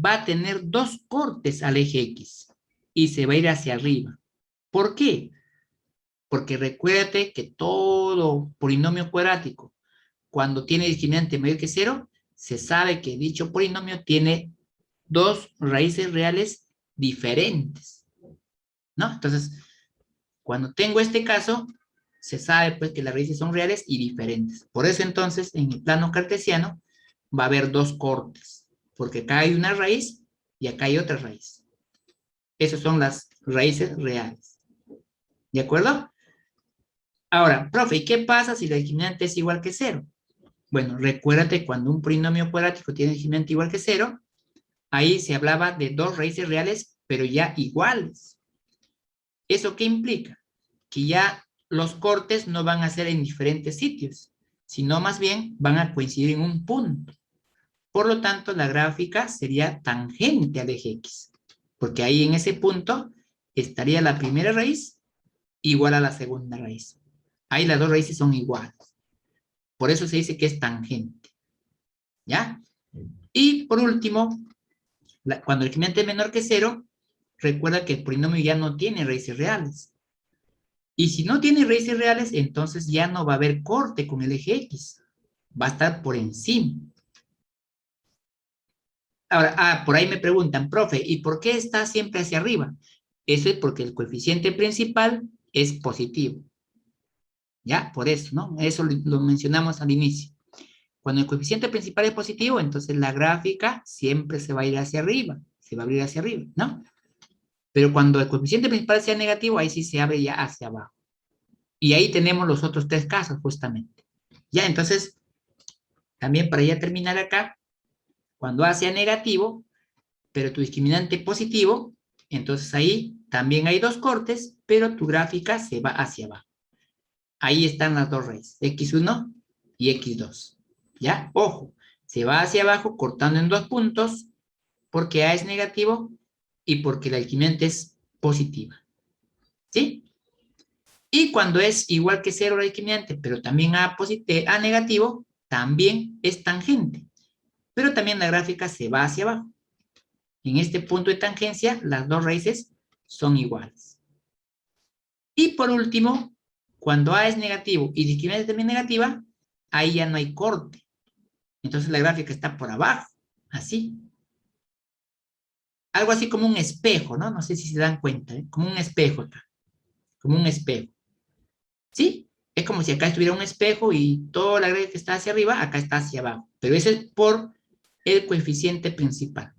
va a tener dos cortes al eje X y se va a ir hacia arriba. ¿Por qué? Porque recuérdate que todo polinomio cuadrático, cuando tiene discriminante mayor que 0, se sabe que dicho polinomio tiene dos raíces reales diferentes, ¿no? Entonces, cuando tengo este caso, se sabe pues que las raíces son reales y diferentes. Por eso entonces, en el plano cartesiano, va a haber dos cortes, porque acá hay una raíz y acá hay otra raíz. Esas son las raíces reales. ¿De acuerdo? Ahora, profe, ¿y qué pasa si la discriminante es igual que 0? Bueno, recuérdate, cuando un polinomio cuadrático tiene discriminante igual que 0, ahí se hablaba de dos raíces reales, pero ya iguales. ¿Eso qué implica? Que ya los cortes no van a ser en diferentes sitios, sino más bien van a coincidir en un punto. Por lo tanto, la gráfica sería tangente al eje X, porque ahí en ese punto estaría la primera raíz igual a la segunda raíz. Ahí las dos raíces son iguales. Por eso se dice que es tangente. ¿Ya? Y por último, cuando el discriminante es menor que 0, recuerda que el polinomio ya no tiene raíces reales. Y si no tiene raíces reales, entonces ya no va a haber corte con el eje X. Va a estar por encima. Ahora, por ahí me preguntan, profe, ¿y por qué está siempre hacia arriba? Eso es porque el coeficiente principal es positivo. ¿Ya? Por eso, ¿no? Eso lo mencionamos al inicio. Cuando el coeficiente principal es positivo, entonces la gráfica siempre se va a ir hacia arriba. Se va a abrir hacia arriba, ¿no? Pero cuando el coeficiente principal sea negativo, ahí sí se abre ya hacia abajo. Y ahí tenemos los otros tres casos, justamente. Ya, entonces, también para ya terminar acá, cuando A sea negativo, pero tu discriminante positivo, entonces ahí también hay dos cortes, pero tu gráfica se va hacia abajo. Ahí están las dos raíces, x1 y x2. ¿Ya? Ojo, se va hacia abajo cortando en dos puntos, porque A es negativo y porque la discriminante es positiva. ¿Sí? Y cuando es igual que 0 la discriminante, pero también A negativo, también es tangente. Pero también la gráfica se va hacia abajo. En este punto de tangencia, las dos raíces son iguales. Y por último, cuando A es negativo y discriminante también negativa, ahí ya no hay corte. Entonces la gráfica está por abajo, así. Algo así como un espejo, ¿no? No sé si se dan cuenta, ¿eh? Como un espejo acá. Como un espejo. ¿Sí? Es como si acá estuviera un espejo y toda la gráfica que está hacia arriba, acá está hacia abajo. Pero eso es por el coeficiente principal.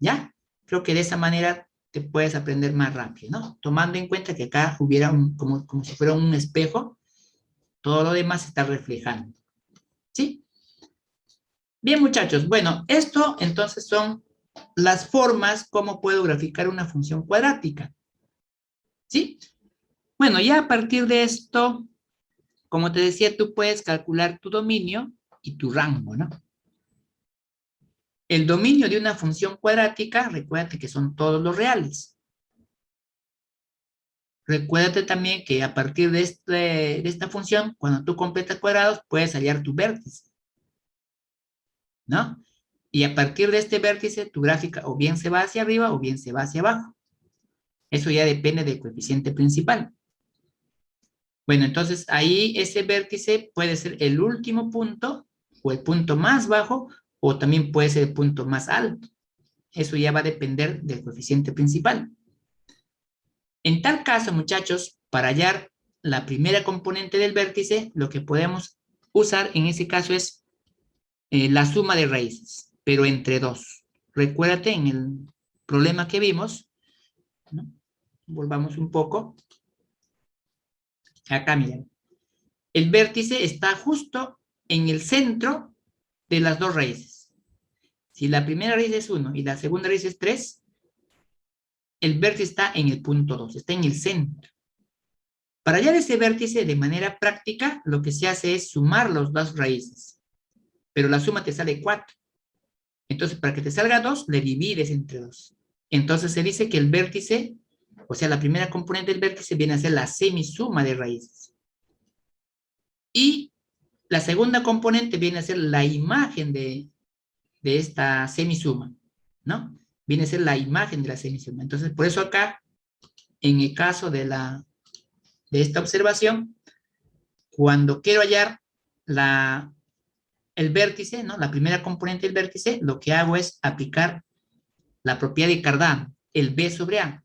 ¿Ya? Creo que de esa manera te puedes aprender más rápido, ¿no? Tomando en cuenta que acá hubiera como si fuera un espejo, todo lo demás se está reflejando. ¿Sí? Bien, muchachos. Bueno, esto entonces son las formas como puedo graficar una función cuadrática. ¿Sí? Bueno, ya a partir de esto, como te decía, tú puedes calcular tu dominio y tu rango, ¿no? El dominio de una función cuadrática, recuérdate que son todos los reales. Recuérdate también que a partir de esta función, cuando tú completas cuadrados, puedes hallar tu vértice, ¿no? Y a partir de este vértice, tu gráfica o bien se va hacia arriba o bien se va hacia abajo. Eso ya depende del coeficiente principal. Bueno, entonces ahí ese vértice puede ser el último punto o el punto más bajo o también puede ser el punto más alto. Eso ya va a depender del coeficiente principal. En tal caso, muchachos, para hallar la primera componente del vértice, lo que podemos usar en ese caso es la suma de raíces, pero entre dos. Recuérdate en el problema que vimos, ¿no? Volvamos un poco. Acá, miren. El vértice está justo en el centro de las dos raíces. Si la primera raíz es 1 y la segunda raíz es 3, el vértice está en el punto 2, está en el centro. Para hallar ese vértice de manera práctica, lo que se hace es sumar las dos raíces. Pero la suma te sale 4. Entonces, para que te salga 2, le divides entre 2. Entonces se dice que el vértice, o sea, la primera componente del vértice viene a ser la semisuma de raíces. Y la segunda componente viene a ser la imagen de esta semisuma, ¿no? Viene a ser la imagen de la semisuma. Entonces, por eso acá, en el caso de esta observación, cuando quiero hallar el vértice, ¿no? La primera componente del vértice, lo que hago es aplicar la propiedad de Cardano, el B sobre A.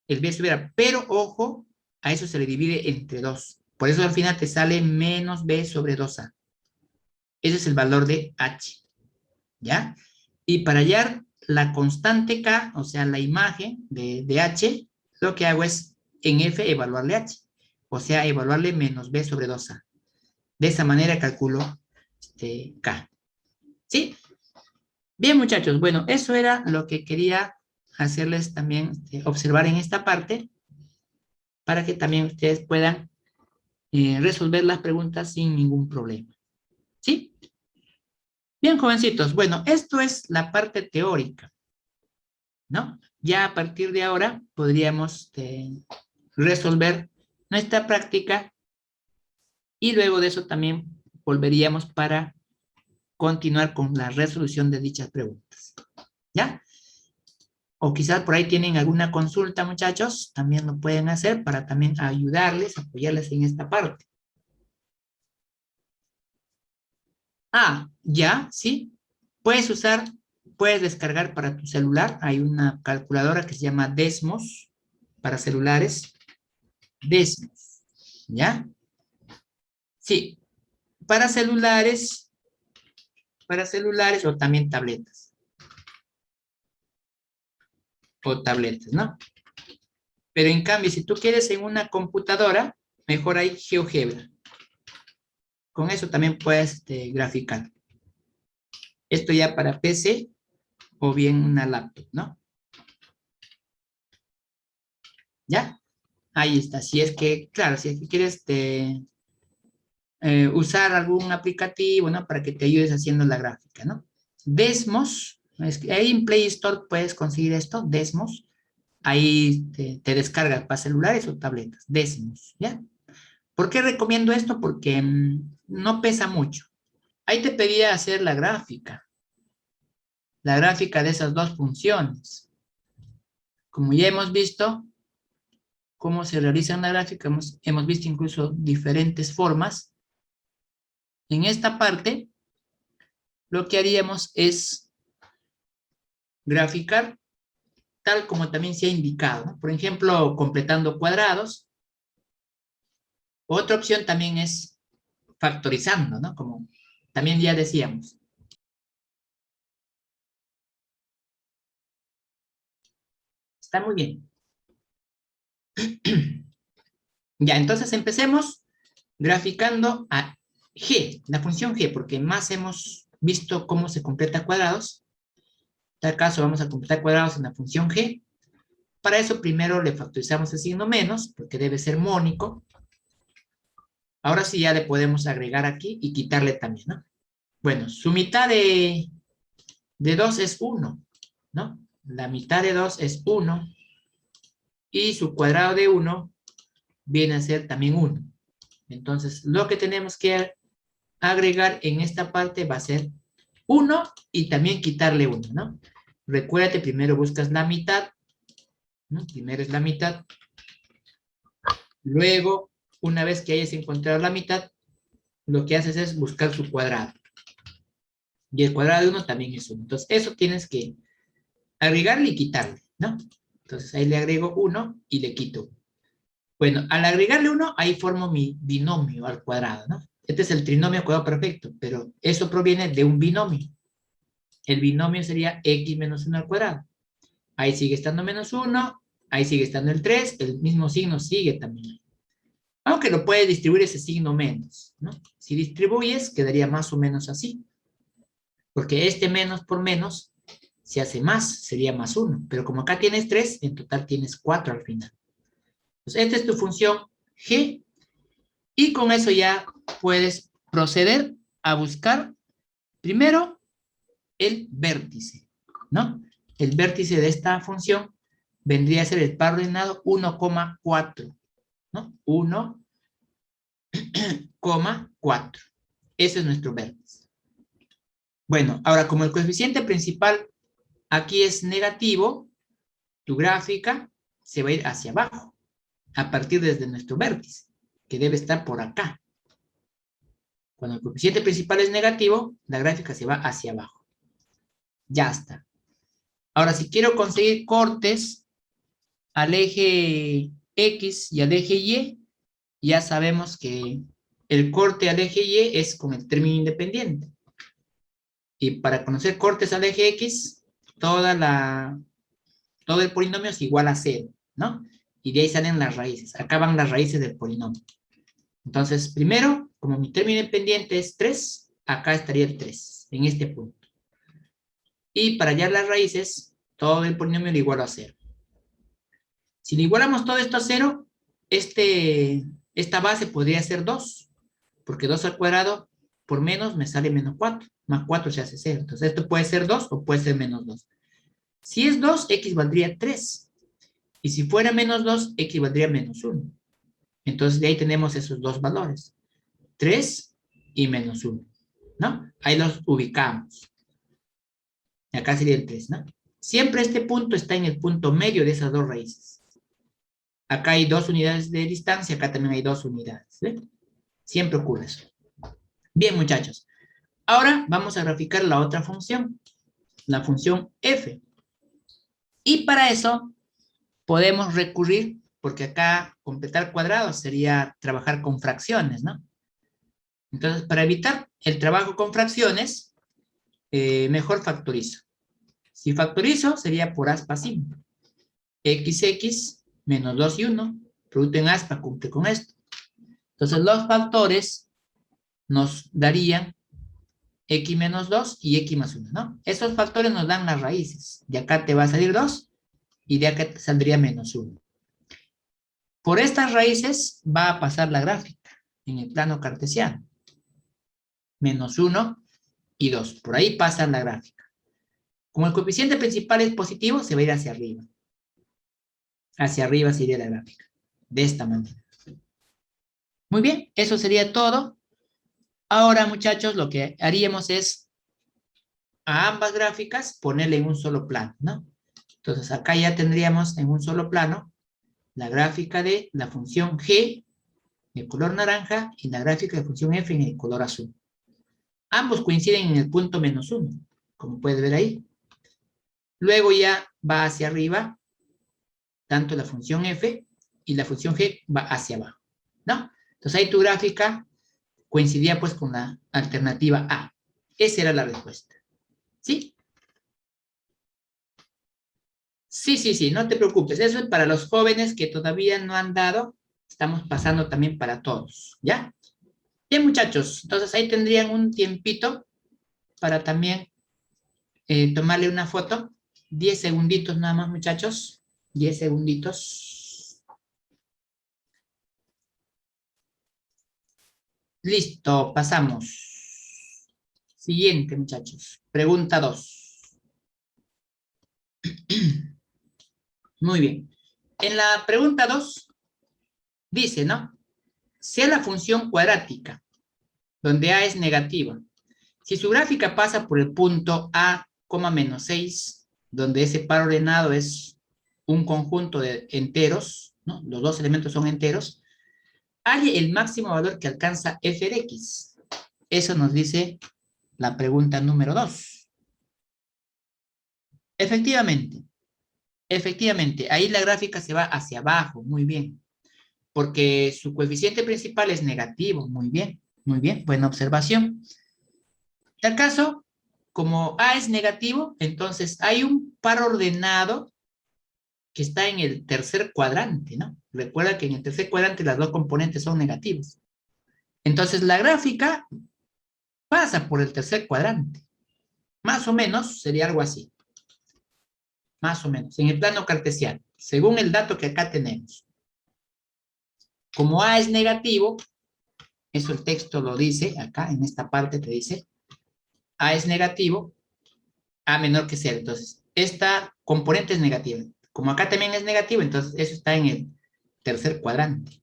El B sobre A. Pero, ojo, a eso se le divide entre 2. Por eso al final te sale menos B sobre 2A. Ese es el valor de H. ¿Ya? Y para hallar la constante K, o sea, la imagen de H, lo que hago es en F evaluarle H. O sea, evaluarle menos B sobre 2A. De esa manera calculo K. ¿Sí? Bien, muchachos. Bueno, eso era lo que quería hacerles también observar en esta parte para que también ustedes puedan resolver las preguntas sin ningún problema. ¿Sí? Bien, jovencitos. Bueno, esto es la parte teórica, ¿no? Ya a partir de ahora podríamos resolver nuestra práctica y luego de eso también volveríamos para continuar con la resolución de dichas preguntas. ¿Ya? O quizás por ahí tienen alguna consulta, muchachos, también lo pueden hacer para también ayudarles, apoyarles en esta parte. Ah, ya, sí. Puedes descargar para tu celular. Hay una calculadora que se llama Desmos para celulares. Desmos, ¿ya? Sí, para celulares o también tabletas. O tabletas, ¿no? Pero en cambio, si tú quieres en una computadora, mejor hay GeoGebra. Con eso también puedes graficar. Esto ya para PC o bien una laptop, ¿no? ¿Ya? Ahí está. Si es que, claro, si es que quieres usar algún aplicativo, ¿no? Para que te ayudes haciendo la gráfica, ¿no? Desmos, ahí en Play Store puedes conseguir esto, Desmos. Ahí te descargas para celulares o tabletas, Desmos, ¿ya? ¿Por qué recomiendo esto? Porque no pesa mucho. Ahí te pedía hacer la gráfica de esas dos funciones. Como ya hemos visto cómo se realiza la gráfica, hemos visto incluso diferentes formas. En esta parte, lo que haríamos es graficar tal como también se ha indicado, ¿no? Por ejemplo, completando cuadrados. Otra opción también es factorizando, ¿no? Como también ya decíamos. Está muy bien. Ya, entonces empecemos graficando a G, la función G, porque más hemos visto cómo se completa cuadrados. En tal caso vamos a completar cuadrados en la función G. Para eso primero le factorizamos el signo menos, porque debe ser mónico. Ahora sí ya le podemos agregar aquí y quitarle también, ¿no? Bueno, su mitad de 2 es 1, ¿no? La mitad de 2 es 1 y su cuadrado de 1 viene a ser también 1. Entonces, lo que tenemos que agregar en esta parte va a ser 1 y también quitarle 1, ¿no? Recuérdate, primero buscas la mitad, ¿no? Primero es la mitad. Luego, una vez que hayas encontrado la mitad, lo que haces es buscar su cuadrado. Y el cuadrado de 1 también es 1. Entonces, eso tienes que agregarle y quitarle, ¿no? Entonces, ahí le agrego 1 y le quito. Bueno, al agregarle 1, ahí formo mi binomio al cuadrado, ¿no? Este es el trinomio cuadrado perfecto, pero eso proviene de un binomio. El binomio sería x menos 1 al cuadrado. Ahí sigue estando menos 1, ahí sigue estando el 3, el mismo signo sigue también. Aunque lo puedes distribuir ese signo menos, ¿no? Si distribuyes, quedaría más o menos así. Porque este menos por menos se hace más, sería más 1. Pero como acá tienes 3, en total tienes 4 al final. Entonces, esta es tu función G. Y con eso ya puedes proceder a buscar primero el vértice, ¿no? El vértice de esta función vendría a ser el par ordenado 1,4, ¿no? 1, coma 4. Ese es nuestro vértice. Bueno, ahora como el coeficiente principal aquí es negativo, tu gráfica se va a ir hacia abajo, a partir desde nuestro vértice, que debe estar por acá. Cuando el coeficiente principal es negativo, la gráfica se va hacia abajo. Ya está. Ahora, si quiero conseguir cortes al eje X y al eje Y, ya sabemos que el corte al eje Y es con el término independiente. Y para conocer cortes al eje X, todo el polinomio es igual a 0, ¿no? Y de ahí salen las raíces. Acá van las raíces del polinomio. Entonces, primero, como mi término independiente es 3, acá estaría el 3, en este punto. Y para hallar las raíces, todo el polinomio lo igualo a 0. Si le igualamos todo esto a 0, esta base podría ser 2, porque 2 al cuadrado por menos me sale menos 4, más 4 se hace 0. Entonces esto puede ser 2 o puede ser menos 2. Si es 2, x valdría 3. Y si fuera menos 2, x valdría menos 1. Entonces de ahí tenemos esos dos valores, 3 y menos 1, ¿no? Ahí los ubicamos. Acá sería el 3, ¿no? Siempre este punto está en el punto medio de esas dos raíces. Acá hay 2 unidades de distancia, acá también hay 2 unidades, ¿ve? Siempre ocurre eso. Bien, muchachos. Ahora vamos a graficar la otra función, la función f. Y para eso podemos recurrir, porque acá completar cuadrados sería trabajar con fracciones, ¿no? Entonces, para evitar el trabajo con fracciones, mejor factorizo. Si factorizo, sería por aspa simple. XX menos 2 y 1, producto en aspa cumple con esto. Entonces, los factores nos darían x menos 2 y x más 1, ¿no? Esos factores nos dan las raíces. De acá te va a salir 2 y de acá te saldría menos 1. Por estas raíces va a pasar la gráfica en el plano cartesiano. Menos 1 y 2. Por ahí pasa la gráfica. Como el coeficiente principal es positivo, se va a ir hacia arriba. Hacia arriba se iría la gráfica. De esta manera. Muy bien, eso sería todo. Ahora, muchachos, lo que haríamos es a ambas gráficas ponerle en un solo plano, ¿no? Entonces, acá ya tendríamos en un solo plano la gráfica de la función g de color naranja y la gráfica de función f en el color azul. Ambos coinciden en el punto menos 1, como puedes ver ahí. Luego ya va hacia arriba, tanto la función f y la función g va hacia abajo, ¿no? Entonces ahí tu gráfica coincidía pues con la alternativa A. Esa era la respuesta. ¿Sí? Sí, no te preocupes. Eso es para los jóvenes que todavía no han dado. Estamos pasando también para todos, ¿ya? Bien, muchachos. Entonces ahí tendrían un tiempito para también tomarle una foto. 10 segunditos nada más, muchachos. 10 segunditos. Listo, pasamos. Siguiente, muchachos. Pregunta 2. Muy bien. En la pregunta 2 dice, ¿no? Sea la función cuadrática, donde A es negativa. Si su gráfica pasa por el punto A, menos 6, donde ese par ordenado es un conjunto de enteros, ¿no? Los dos elementos son enteros, halle el máximo valor que alcanza f de x. Eso nos dice la pregunta número 2. Efectivamente, ahí la gráfica se va hacia abajo, muy bien, porque su coeficiente principal es negativo, muy bien, buena observación. En tal caso, como A es negativo, entonces hay un par ordenado que está en el tercer cuadrante, ¿no? Recuerda que en el tercer cuadrante las dos componentes son negativos. Entonces la gráfica pasa por el tercer cuadrante. Más o menos sería algo así. Más o menos, en el plano cartesiano, según el dato que acá tenemos. Como A es negativo, eso el texto lo dice, acá en esta parte te dice, A es negativo, A menor que 0. Entonces, esta componente es negativa. Como acá también es negativo, entonces eso está en el tercer cuadrante.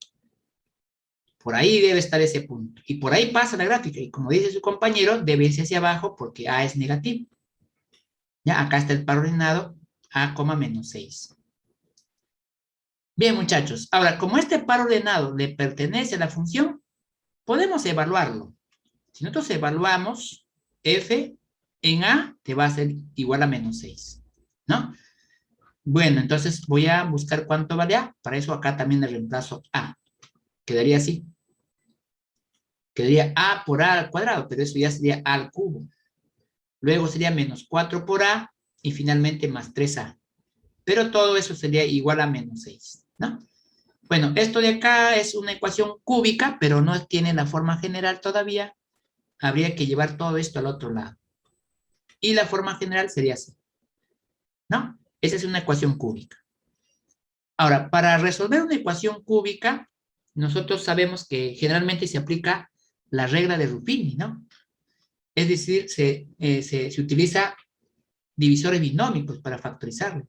Por ahí debe estar ese punto. Y por ahí pasa la gráfica. Y como dice su compañero, debe irse hacia abajo porque A es negativo. Ya, acá está el par ordenado, A, menos 6. Bien, muchachos. Ahora, como este par ordenado le pertenece a la función, podemos evaluarlo. Si nosotros evaluamos, f en A te va a ser igual a menos 6, ¿no? Bueno, entonces voy a buscar cuánto vale A. Para eso acá también le reemplazo A. Quedaría así. Quedaría A por A al cuadrado, pero eso ya sería A al cubo. Luego sería menos 4 por A y finalmente más 3A. Pero todo eso sería igual a menos 6, ¿no? Bueno, esto de acá es una ecuación cúbica, pero no tiene la forma general todavía. Habría que llevar todo esto al otro lado. Y la forma general sería así, ¿no? Esa es una ecuación cúbica. Ahora, para resolver una ecuación cúbica, nosotros sabemos que generalmente se aplica la regla de Ruffini, ¿no? Es decir, se utiliza divisores binómicos para factorizarlo.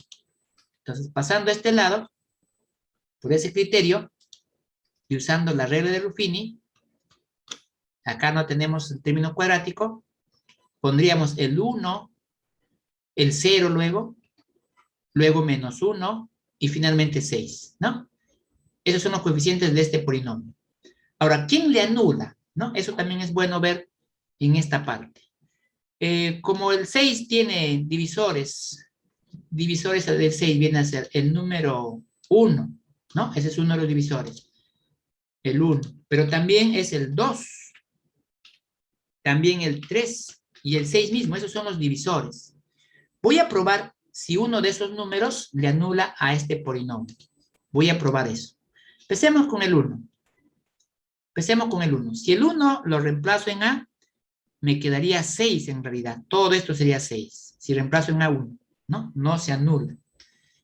Entonces, pasando a este lado, por ese criterio, y usando la regla de Ruffini, acá no tenemos el término cuadrático, pondríamos el 1, el 0 luego menos 1 y finalmente 6, ¿no? Esos son los coeficientes de este polinomio. Ahora, ¿quién le anula? ¿No? Eso también es bueno ver en esta parte. Como el 6 tiene divisores del 6 viene a ser el número 1, ¿no? Ese es uno de los divisores, el 1. Pero también es el 2, también el 3 y el 6 mismo, esos son los divisores. Voy a probar si uno de esos números le anula a este polinomio. Voy a probar eso. Empecemos con el 1. Empecemos con el 1. Si el 1 lo reemplazo en A, me quedaría 6 en realidad. Todo esto sería 6. Si reemplazo en A1, ¿no? No se anula.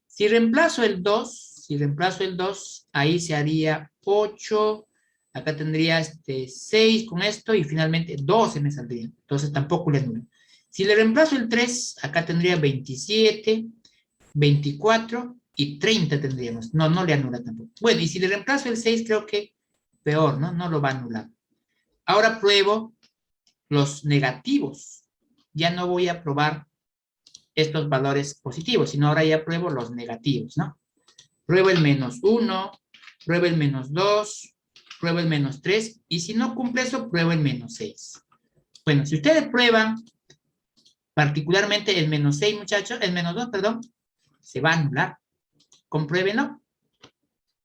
Si reemplazo el 2, ahí se haría 8. Acá tendría 6 con esto y finalmente 12 me saldría. Entonces tampoco le anulo. Si le reemplazo el 3, acá tendría 27, 24 y 30 tendríamos. No, no le anula tampoco. Bueno, y si le reemplazo el 6, creo que peor, ¿no? No lo va a anular. Ahora pruebo los negativos. Ya no voy a probar estos valores positivos, sino ahora ya pruebo los negativos, ¿no? Pruebo el menos 1, pruebo el menos 2, pruebo el menos 3, y si no cumple eso, pruebo el menos 6. Bueno, si ustedes prueban particularmente el menos 6, muchachos, el menos 2, perdón, se va a anular. Compruébenlo.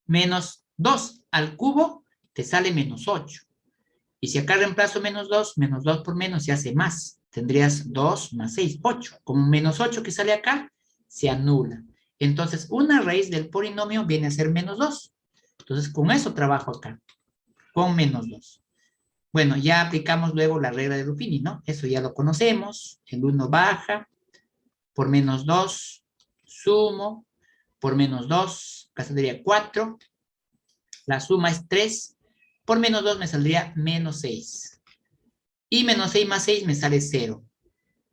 Menos 2 al cubo te sale menos 8. Y si acá reemplazo menos 2 por menos se hace más. Tendrías 2 más 6, 8. Como menos 8 que sale acá, se anula. Entonces, una raíz del polinomio viene a ser menos 2. Entonces, con eso trabajo acá, con menos 2. Bueno, ya aplicamos luego la regla de Ruffini, ¿no? Eso ya lo conocemos. El 1 baja, por menos 2, sumo, por menos 2, acá saldría 4. La suma es 3. Por menos 2 me saldría menos 6. Y menos 6 más 6 me sale 0.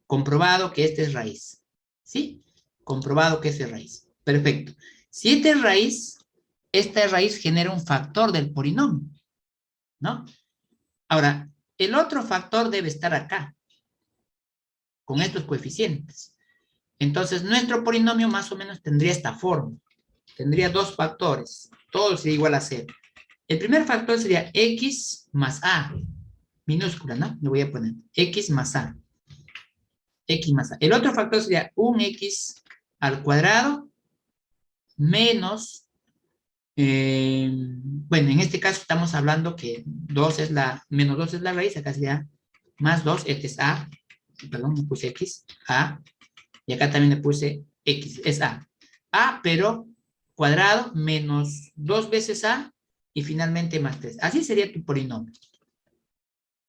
Comprobado que esta es raíz. ¿Sí? Comprobado que esta es raíz. Perfecto. Si esta raíz genera un factor del polinomio, ¿no? Ahora, el otro factor debe estar acá, con estos coeficientes. Entonces, nuestro polinomio más o menos tendría esta forma. Tendría dos factores. Todo sería igual a 0. El primer factor sería x más a. Minúscula, ¿no? Le voy a poner x más a. X más a. El otro factor sería un x al cuadrado menos, bueno, en este caso estamos hablando que menos 2 es la raíz, acá sería más 2, este es a, perdón, me puse x, a, y acá también le puse x, es a. A, pero cuadrado menos 2 veces a, y finalmente más 3. Así sería tu polinomio.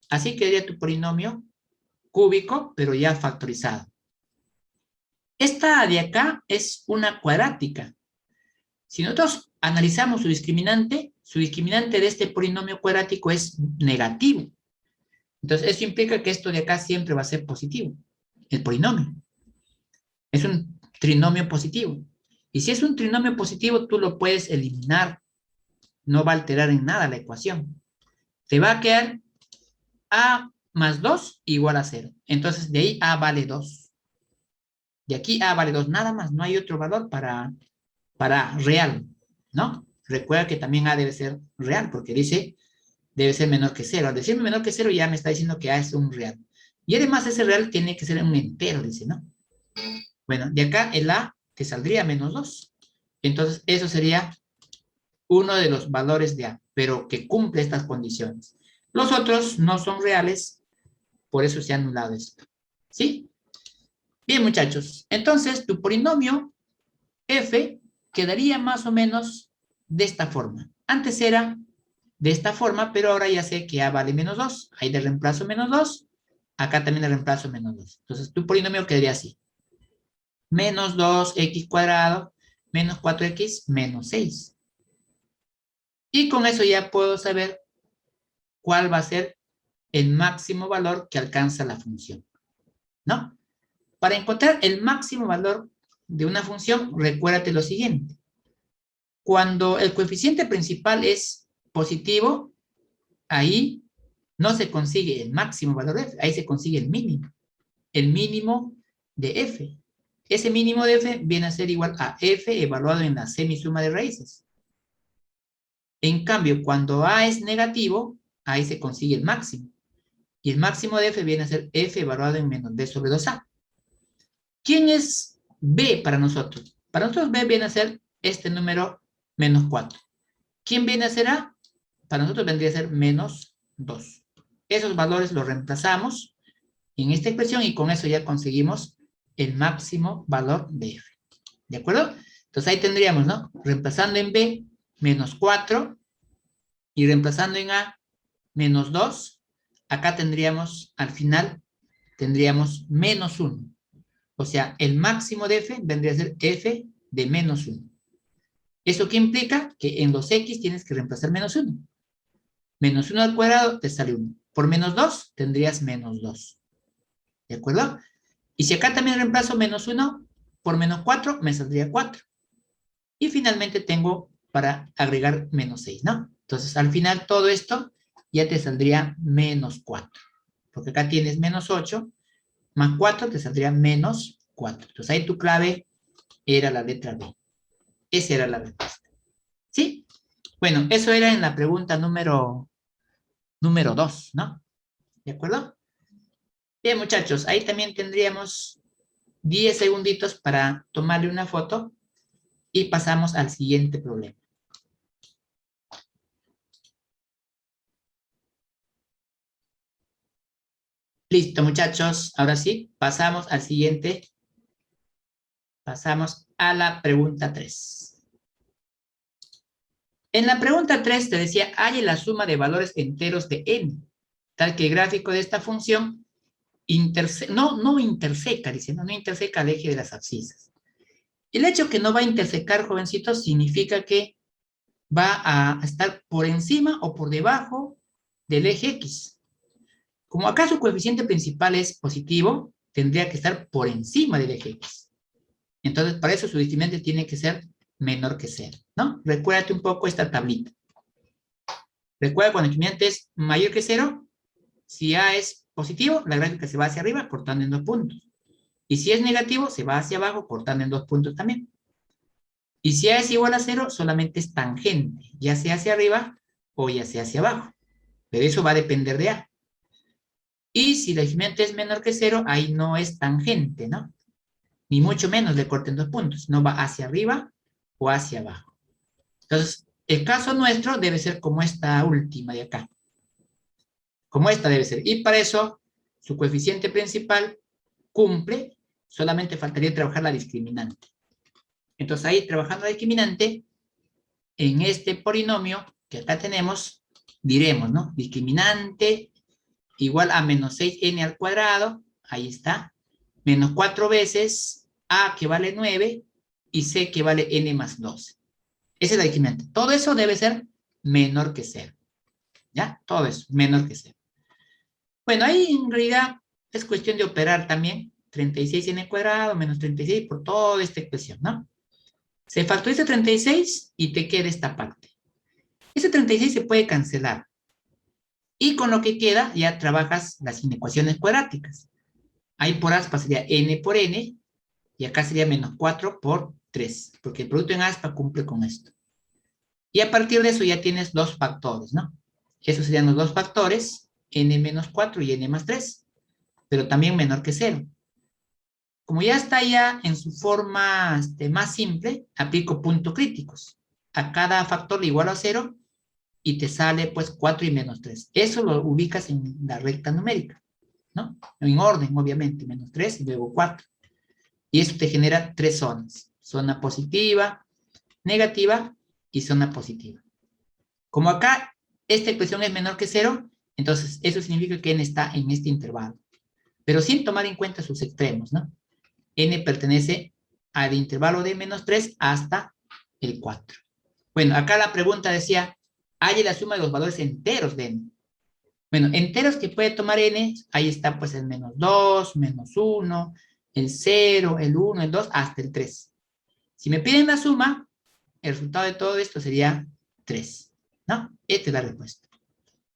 Así quedaría tu polinomio cúbico, pero ya factorizado. Esta de acá es una cuadrática. Si nosotros analizamos su discriminante de este polinomio cuadrático es negativo. Entonces, eso implica que esto de acá siempre va a ser positivo, el polinomio. Es un trinomio positivo. Y si es un trinomio positivo, tú lo puedes eliminar. No va a alterar en nada la ecuación. te va a quedar a más 2 igual a 0. Entonces, de ahí a vale 2. De aquí a vale 2, nada más. No hay otro valor para real, ¿no? Recuerda que también a debe ser real, porque dice debe ser menor que 0. Al decirme menor que 0 ya me está diciendo que a es un real. Y además ese real tiene que ser un entero, dice, ¿no? Bueno, de acá el a te saldría menos 2. Entonces, eso sería uno de los valores de a, pero que cumple estas condiciones. Los otros no son reales, por eso se ha anulado esto. ¿Sí? Bien, muchachos. Entonces, tu polinomio f quedaría más o menos de esta forma. Antes era de esta forma, pero ahora ya sé que a vale menos 2. Ahí le reemplazo menos 2. Acá también le reemplazo menos 2. Entonces, tu polinomio quedaría así. Menos 2x cuadrado menos 4x menos 6. Y con eso ya puedo saber cuál va a ser el máximo valor que alcanza la función, ¿no? Para encontrar el máximo valor de una función, recuérdate lo siguiente. Cuando el coeficiente principal es positivo, ahí no se consigue el máximo valor de f, ahí se consigue el mínimo de f. Ese mínimo de f viene a ser igual a f evaluado en la semisuma de raíces. En cambio, cuando a es negativo, ahí se consigue el máximo. Y el máximo de f viene a ser f evaluado en menos b sobre 2a. ¿Quién es b para nosotros? Para nosotros b viene a ser este número menos 4. ¿Quién viene a ser a? Para nosotros vendría a ser menos 2. Esos valores los reemplazamos en esta expresión y con eso ya conseguimos el máximo valor de f. ¿De acuerdo? Entonces ahí tendríamos, ¿no? Reemplazando en b, menos 4, y reemplazando en a, menos 2, acá tendríamos, al final, tendríamos menos 1. O sea, el máximo de f vendría a ser f de menos 1. ¿Eso qué implica? Que en los x tienes que reemplazar menos 1. Menos 1 al cuadrado te sale 1. Por menos 2 tendrías menos 2. ¿De acuerdo? Y si acá también reemplazo menos 1 por menos 4, me saldría 4. Y finalmente tengo para agregar menos 6, ¿no? Entonces, al final todo esto ya te saldría menos 4. Porque acá tienes menos 8, más 4 te saldría menos 4. Entonces, ahí tu clave era la letra B. Esa era la respuesta. ¿Sí? Bueno, eso era en la pregunta número 2, ¿no? ¿De acuerdo? Bien, muchachos, ahí también tendríamos 10 segunditos para tomarle una foto y pasamos al siguiente problema. Listo, muchachos. Ahora sí, pasamos al siguiente. Pasamos a la pregunta 3. En la pregunta 3 te decía, halle la suma de valores enteros de n, tal que el gráfico de esta función no interseca, dice, no interseca el eje de las abscisas. El hecho que no va a intersecar, jovencitos, significa que va a estar por encima o por debajo del eje X. Como acá su coeficiente principal es positivo, tendría que estar por encima del eje X. Entonces, para eso su discriminante tiene que ser menor que 0, ¿no? Recuérdate un poco esta tablita. Recuerda cuando el discriminante es mayor que 0, si A es positivo, la gráfica se va hacia arriba cortando en 2 puntos. Y si es negativo, se va hacia abajo cortando en 2 puntos también. Y si A es igual a 0, solamente es tangente, ya sea hacia arriba o ya sea hacia abajo. Pero eso va a depender de A. Y si la discriminante es menor que 0, ahí no es tangente, ¿no? Ni mucho menos le corten 2 puntos. No va hacia arriba o hacia abajo. Entonces, el caso nuestro debe ser como esta última de acá. Como esta debe ser. Y para eso, su coeficiente principal cumple, solamente faltaría trabajar la discriminante. Entonces ahí, trabajando la discriminante, en este polinomio que acá tenemos, diremos, ¿no? Discriminante igual a menos 6n al cuadrado, ahí está, menos 4 veces a que vale 9 y c que vale n más 12. Esa es la discriminante. Todo eso debe ser menor que 0. ¿Ya? Todo eso, menor que 0. Bueno, ahí en realidad es cuestión de operar también. 36n cuadrado menos 36 por toda esta expresión, ¿no? Se factoriza 36 y te queda esta parte. Ese 36 se puede cancelar. Y con lo que queda ya trabajas las inecuaciones cuadráticas. Ahí por aspa sería n por n, y acá sería menos 4 por 3, porque el producto en aspa cumple con esto. Y a partir de eso ya tienes dos factores, ¿no? Esos serían los dos factores, n menos 4 y n más 3, pero también menor que 0. Como ya está ya en su forma más simple, aplico puntos críticos. A cada factor le igualo a 0 y te sale pues 4 y menos 3. Eso lo ubicas en la recta numérica, ¿no? En orden, obviamente, menos 3 y luego 4. Y eso te genera tres zonas. Zona positiva, negativa y zona positiva. Como acá esta expresión es menor que 0, entonces eso significa que n está en este intervalo. Pero sin tomar en cuenta sus extremos, ¿no? N pertenece al intervalo de menos 3 hasta el 4. Bueno, acá la pregunta decía, halle la suma de los valores enteros de n. Bueno, enteros que puede tomar n, ahí está pues el menos 2, menos 1, el 0, el 1, el 2, hasta el 3. Si me piden la suma, el resultado de todo esto sería 3, ¿no? Esta es la respuesta.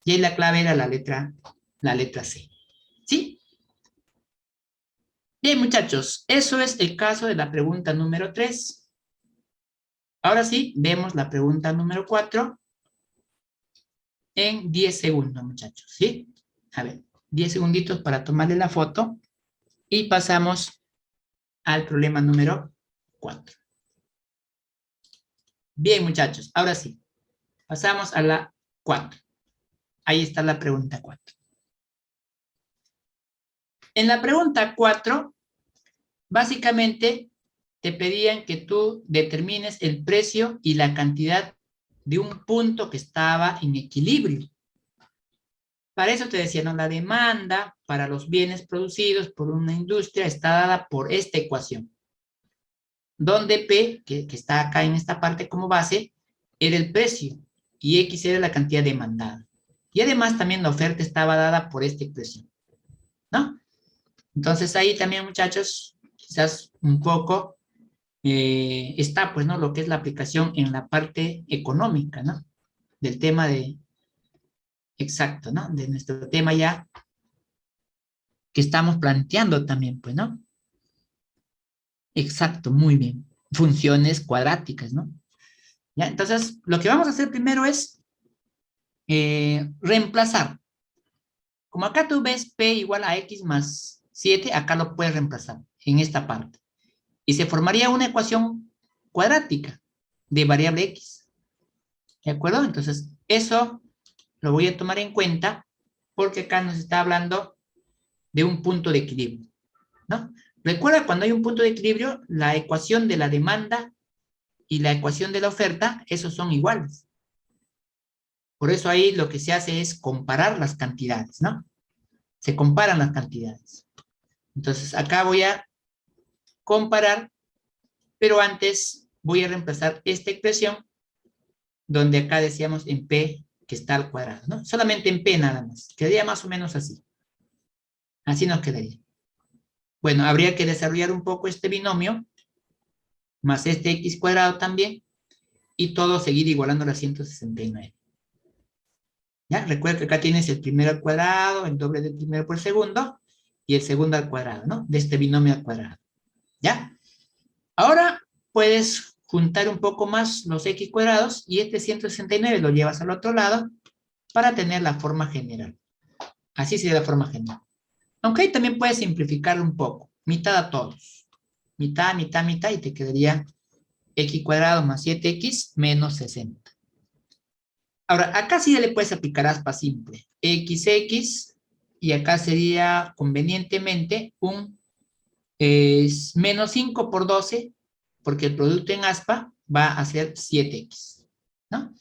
Y ahí la clave era la letra C. ¿Sí? Bien, muchachos, eso es el caso de la pregunta número 3. Ahora sí, vemos la pregunta número 4 en 10 segundos, muchachos, ¿sí? A ver, 10 segunditos para tomarle la foto y pasamos al problema número 4. Bien, muchachos, ahora sí, pasamos a la 4. Ahí está la pregunta 4. En la pregunta 4, básicamente te pedían que tú determines el precio y la cantidad de un punto que estaba en equilibrio. Para eso te decía, ¿no? La demanda para los bienes producidos por una industria está dada por esta ecuación, donde P, que está acá en esta parte como base, era el precio y X era la cantidad demandada. Y además también la oferta estaba dada por esta expresión, ¿no? Entonces ahí también, muchachos, quizás un poco está, pues, ¿no? Lo que es la aplicación en la parte económica, ¿no? Del tema de, exacto, ¿no? De nuestro tema ya que estamos planteando también, pues, ¿no? Exacto, muy bien. Funciones cuadráticas, ¿no? ¿Ya? Entonces, lo que vamos a hacer primero es reemplazar. Como acá tú ves P igual a X más 7, acá lo puedes reemplazar en esta parte. Y se formaría una ecuación cuadrática de variable X. ¿De acuerdo? Entonces, eso lo voy a tomar en cuenta porque acá nos está hablando de un punto de equilibrio, ¿no? Recuerda, cuando hay un punto de equilibrio, la ecuación de la demanda y la ecuación de la oferta, esos son iguales. Por eso ahí lo que se hace es comparar las cantidades, ¿no? Se comparan las cantidades. Entonces, acá voy a comparar, pero antes voy a reemplazar esta expresión, donde acá decíamos en P que está al cuadrado, ¿no? Solamente en P nada más. Quedaría más o menos así. Así nos quedaría. Bueno, habría que desarrollar un poco este binomio, más este X cuadrado también, y todo seguir igualando a 169. ¿Ya? Recuerda que acá tienes el primero al cuadrado, el doble del primero por segundo, y el segundo al cuadrado, ¿no? De este binomio al cuadrado. ¿Ya? Ahora puedes juntar un poco más los X cuadrados, y este 169 lo llevas al otro lado, para tener la forma general. Así sería la forma general. Aunque también puedes simplificarlo un poco. Mitad a todos. Mitad, mitad, mitad, y te quedaría X cuadrado más 7X menos 60. Ahora, acá sí ya le puedes aplicar aspa simple. XX, y acá sería convenientemente un menos 5 por 12, porque el producto en aspa va a ser 7X, ¿no?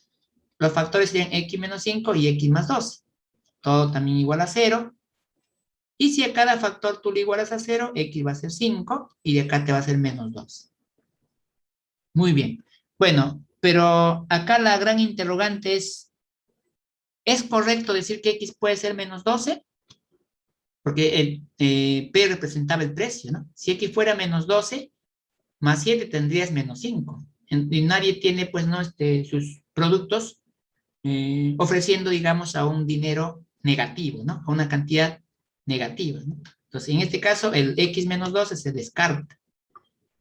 Los factores serían X menos 5 y X más 12. Todo también igual a 0. Y si a cada factor tú le igualas a 0, X va a ser 5, y de acá te va a ser menos 2. Muy bien. Bueno, pero acá la gran interrogante ¿es correcto decir que X puede ser menos 12? Porque el P representaba el precio, ¿no? Si X fuera menos 12, más 7 tendrías menos 5. Y nadie tiene, pues, ¿no? Sus productos ofreciendo, digamos, a un dinero negativo, ¿no? A una cantidad negativa, ¿no? Entonces, en este caso, el x menos 12 se descarta.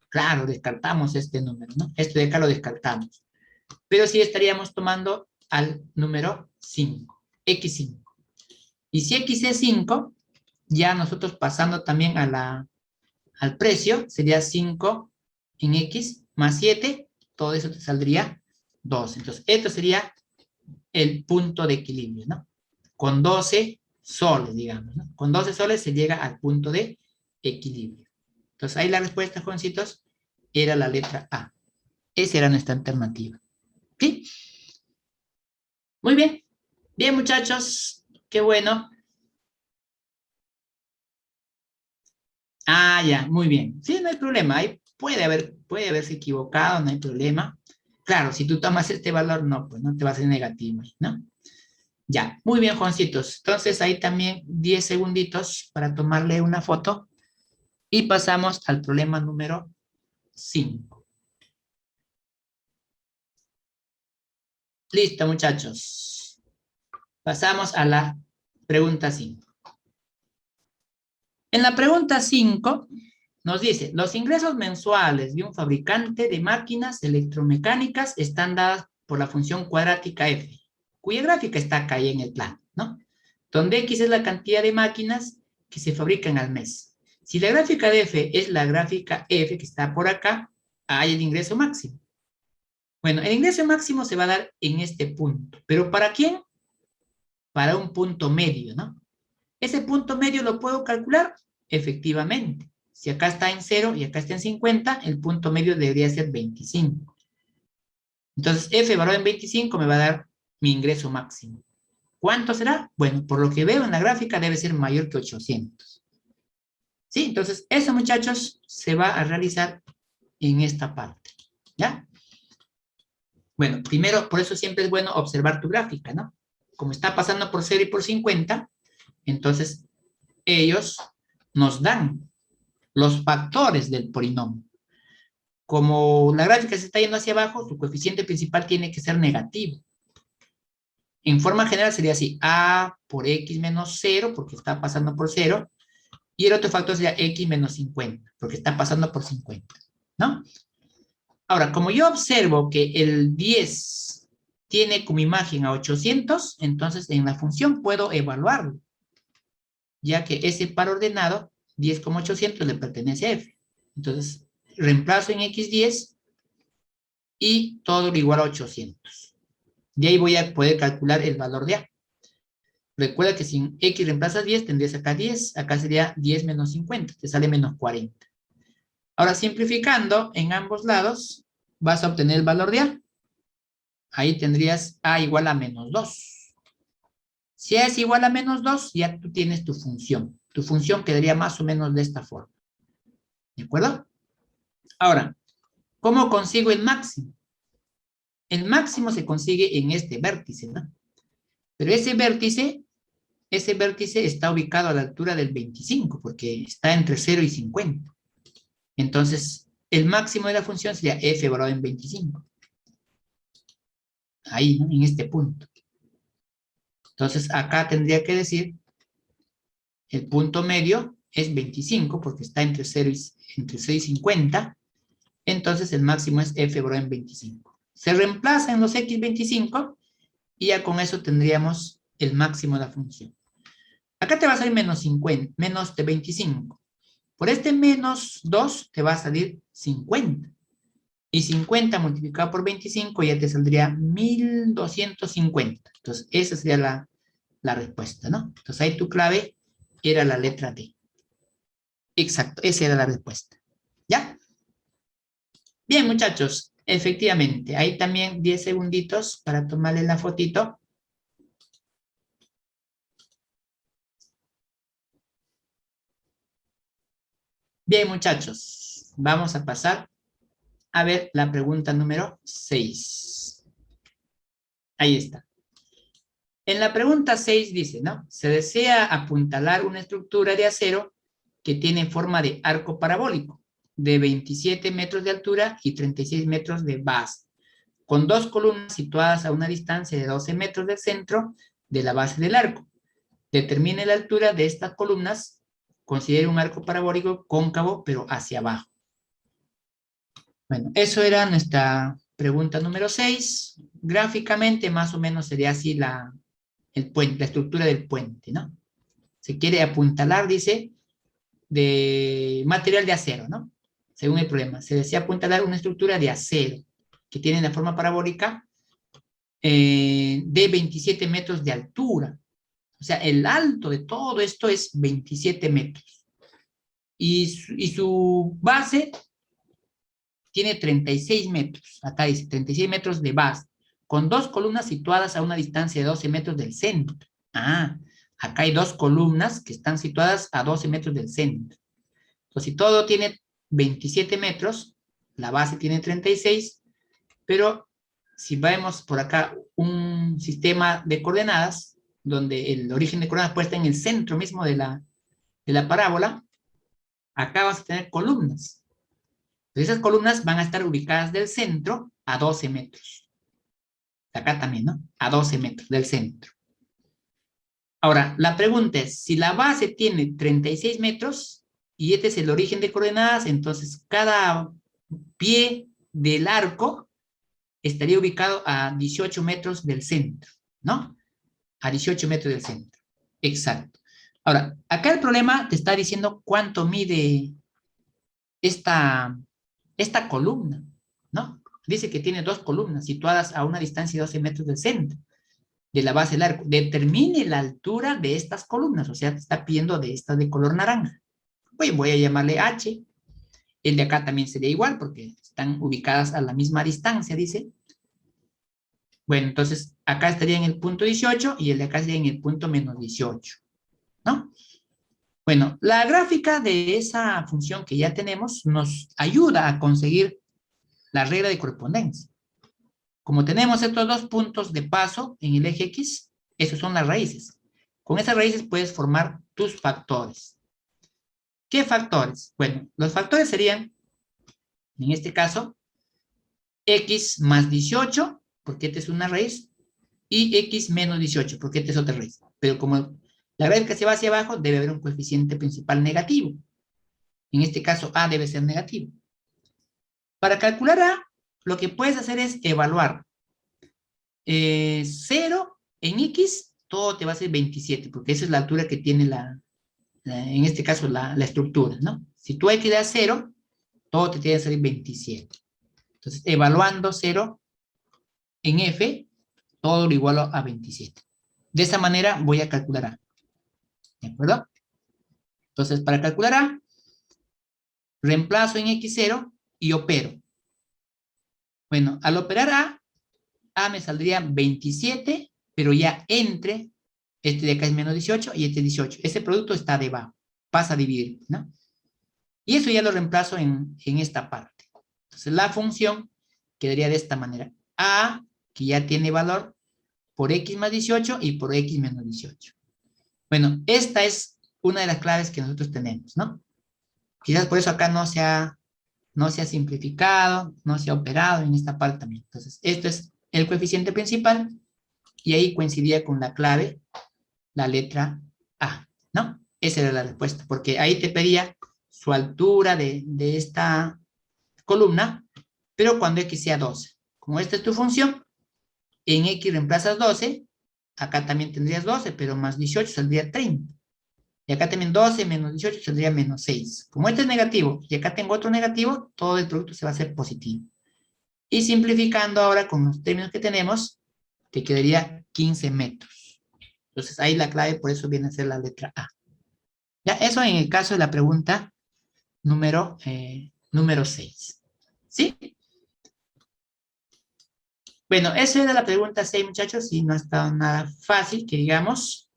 Claro, descartamos este número, ¿no? Este de acá lo descartamos. Pero sí estaríamos tomando al número 5, x5. Y si x es 5, ya nosotros pasando también al precio, sería 5 en x más 7, todo eso te saldría 12. Entonces, esto sería el punto de equilibrio, ¿no? Con 12 soles, digamos, ¿no? Con 12 soles se llega al punto de equilibrio. Entonces, ahí la respuesta, jovencitos, era la letra A. Esa era nuestra alternativa. ¿Sí? Muy bien. Bien, muchachos. Qué bueno. Ah, ya, muy bien. Sí, no hay problema. Ahí puede haberse equivocado, no hay problema. Claro, si tú tomas este valor, no, pues no te va a ser negativo, ¿no? Ya, muy bien, Juancitos. Entonces ahí también 10 segunditos para tomarle una foto y pasamos al problema número 5. Listo, muchachos. Pasamos a la pregunta 5. En la pregunta 5 nos dice, los ingresos mensuales de un fabricante de máquinas electromecánicas están dadas por la función cuadrática f, cuya gráfica está acá en el plano, ¿no? Donde x es la cantidad de máquinas que se fabrican al mes. Si la gráfica de f es la gráfica f que está por acá, hay el ingreso máximo. Bueno, el ingreso máximo se va a dar en este punto. ¿Pero para quién? Para un punto medio, ¿no? ¿Ese punto medio lo puedo calcular? Efectivamente. Si acá está en 0 y acá está en 50, el punto medio debería ser 25. Entonces, f valorado en 25 me va a dar mi ingreso máximo. ¿Cuánto será? Bueno, por lo que veo en la gráfica debe ser mayor que 800. ¿Sí? Entonces, eso, muchachos, se va a realizar en esta parte. ¿Ya? Bueno, primero, por eso siempre es bueno observar tu gráfica, ¿no? Como está pasando por 0 y por 50, entonces ellos nos dan los factores del polinomio. Como la gráfica se está yendo hacia abajo, su coeficiente principal tiene que ser negativo. En forma general sería así, a por x menos 0, porque está pasando por 0, y el otro factor sería x menos 50, porque está pasando por 50, ¿no? Ahora, como yo observo que el 10 tiene como imagen a 800, entonces en la función puedo evaluarlo, ya que ese par ordenado, 10,800, le pertenece a f. Entonces, reemplazo en x10 y todo lo igual a 800. De ahí voy a poder calcular el valor de a. Recuerda que si en x reemplazas 10, tendrías acá 10. Acá sería 10 menos 50. Te sale menos 40. Ahora, simplificando en ambos lados, vas a obtener el valor de a. Ahí tendrías a igual a menos 2. Si a es igual a menos 2, ya tú tienes tu función. Tu función quedaría más o menos de esta forma. ¿De acuerdo? Ahora, ¿cómo consigo el máximo? El máximo se consigue en este vértice, ¿no? Pero ese vértice está ubicado a la altura del 25, porque está entre 0 y 50. Entonces, el máximo de la función sería f valorado en 25. Ahí, ¿no? En este punto. Entonces, acá tendría que decir, el punto medio es 25, porque está entre 0 y 50. Entonces, el máximo es f valorado en 25. Se reemplazan los x25 y ya con eso tendríamos el máximo de la función. Acá te va a salir menos 50, menos de 25. Por este menos 2 te va a salir 50. Y 50 multiplicado por 25 ya te saldría 1250. Entonces, esa sería la respuesta, ¿no? Entonces, ahí tu clave era la letra D. Exacto, esa era la respuesta. ¿Ya? Bien, muchachos, efectivamente. Ahí también 10 segunditos para tomarle la fotito. Bien, muchachos, vamos a pasar a ver la pregunta número 6. Ahí está. En la pregunta 6 dice, ¿no? Se desea apuntalar una estructura de acero que tiene forma de arco parabólico de 27 metros de altura y 36 metros de base, con dos columnas situadas a una distancia de 12 metros del centro de la base del arco. Determine la altura de estas columnas. Considere un arco parabólico cóncavo, pero hacia abajo. Bueno, eso era nuestra pregunta número 6. Gráficamente, más o menos sería así el puente, la estructura del puente, ¿no? Se quiere apuntalar, dice, de material de acero, ¿no? Según el problema. Se desea apuntalar una estructura de acero que tiene la forma parabólica de 27 metros de altura. O sea, el alto de todo esto es 27 metros. Y su base tiene 36 metros. Acá dice 36 metros de base, con dos columnas situadas a una distancia de 12 metros del centro. Ah, acá hay dos columnas que están situadas a 12 metros del centro. Entonces, si todo tiene 27 metros, la base tiene 36, pero si vemos por acá un sistema de coordenadas, donde el origen de coordenadas puede estar en el centro mismo de la parábola, acá vas a tener columnas. Entonces, esas columnas van a estar ubicadas del centro a 12 metros. Acá también, ¿no? A 12 metros del centro. Ahora, la pregunta es, si la base tiene 36 metros y este es el origen de coordenadas, entonces cada pie del arco estaría ubicado a 18 metros del centro, ¿no? A 18 metros del centro. Exacto. Ahora, acá el problema te está diciendo cuánto mide esta columna, ¿no? Dice que tiene dos columnas situadas a una distancia de 12 metros del centro, de la base del arco. Determine la altura de estas columnas, o sea, te está pidiendo de estas de color naranja. Pues voy a llamarle H. El de acá también sería igual, porque están ubicadas a la misma distancia, dice. Bueno, entonces acá estaría en el punto 18 y el de acá sería en el punto menos 18, ¿no? Bueno, la gráfica de esa función que ya tenemos nos ayuda a conseguir la regla de correspondencia. Como tenemos estos dos puntos de paso en el eje X, esos son las raíces. Con esas raíces puedes formar tus factores. ¿Qué factores? Bueno, los factores serían, en este caso, X más 18, porque esta es una raíz, y X menos 18, porque esta es otra raíz. Pero como la gráfica se va hacia abajo, debe haber un coeficiente principal negativo. En este caso, A debe ser negativo. Para calcular A, lo que puedes hacer es evaluar 0 en X, todo te va a ser 27, porque esa es la altura que tiene en este caso, la estructura, ¿no? Si tú X le das 0, todo te tiene que salir 27. Entonces, evaluando 0 en F, todo lo igualo a 27. De esa manera voy a calcular A. ¿De acuerdo? Entonces, para calcular A, reemplazo en X0 y opero. Bueno, al operar A me saldría 27, pero ya entre, este de acá es menos 18 y este 18. Ese producto está debajo, pasa a dividir, ¿no? Y eso ya lo reemplazo en esta parte. Entonces, la función quedaría de esta manera. A, que ya tiene valor, por X más 18 y por X menos 18. Bueno, esta es una de las claves que nosotros tenemos, ¿no? Quizás por eso acá no se ha simplificado, no se ha operado en esta parte también. Entonces, esto es el coeficiente principal y ahí coincidía con la clave, la letra A, ¿no? Esa era la respuesta, porque ahí te pedía su altura de esta columna, pero cuando X sea 12. Como esta es tu función, en X reemplazas 12, acá también tendrías 12, pero más 18 saldría 30. Y acá también 12 menos 18 saldría menos 6. Como este es negativo y acá tengo otro negativo, todo el producto se va a hacer positivo. Y simplificando ahora con los términos que tenemos, te quedaría 15 metros. Entonces ahí la clave por eso viene a ser la letra A. Ya, eso en el caso de la pregunta número 6. ¿Sí? Bueno, esa era la pregunta 6, muchachos, y no ha estado nada fácil, que digamos,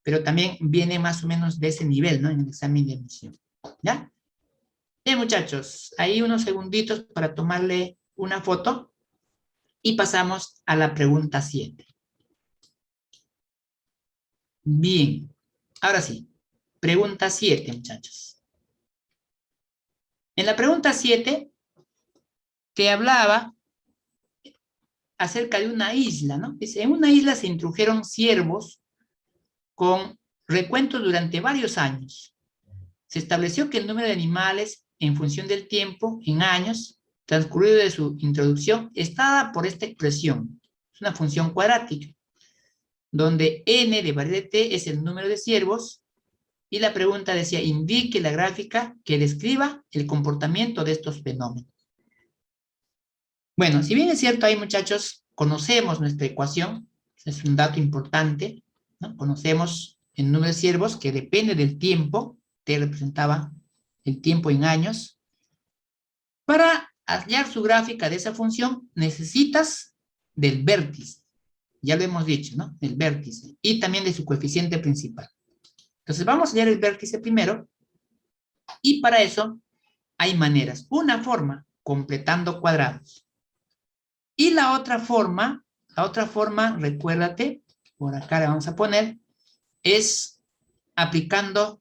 pero también viene más o menos de ese nivel, ¿no? En el examen de admisión. ¿Ya? Bien, muchachos, ahí unos segunditos para tomarle una foto y pasamos a la pregunta 7. Bien, ahora sí, pregunta 7, muchachos. En la pregunta 7 te hablaba acerca de una isla, ¿no? Dice, en una isla se introdujeron ciervos con recuento durante varios años. Se estableció que el número de animales en función del tiempo, en años, transcurrido de su introducción, está dada por esta expresión. Es una función cuadrática, donde n de variable t es el número de ciervos, y la pregunta decía, indique la gráfica que describa el comportamiento de estos fenómenos. Bueno, si bien es cierto ahí, muchachos, conocemos nuestra ecuación, es un dato importante, ¿no? Conocemos el número de ciervos que depende del tiempo, t representaba el tiempo en años. Para hallar su gráfica de esa función, necesitas del vértice, ya lo hemos dicho, ¿no? El vértice, y también de su coeficiente principal. Entonces vamos a hallar el vértice primero, y para eso hay maneras. Una forma, completando cuadrados. Y la otra forma, recuérdate, por acá le vamos a poner, es aplicando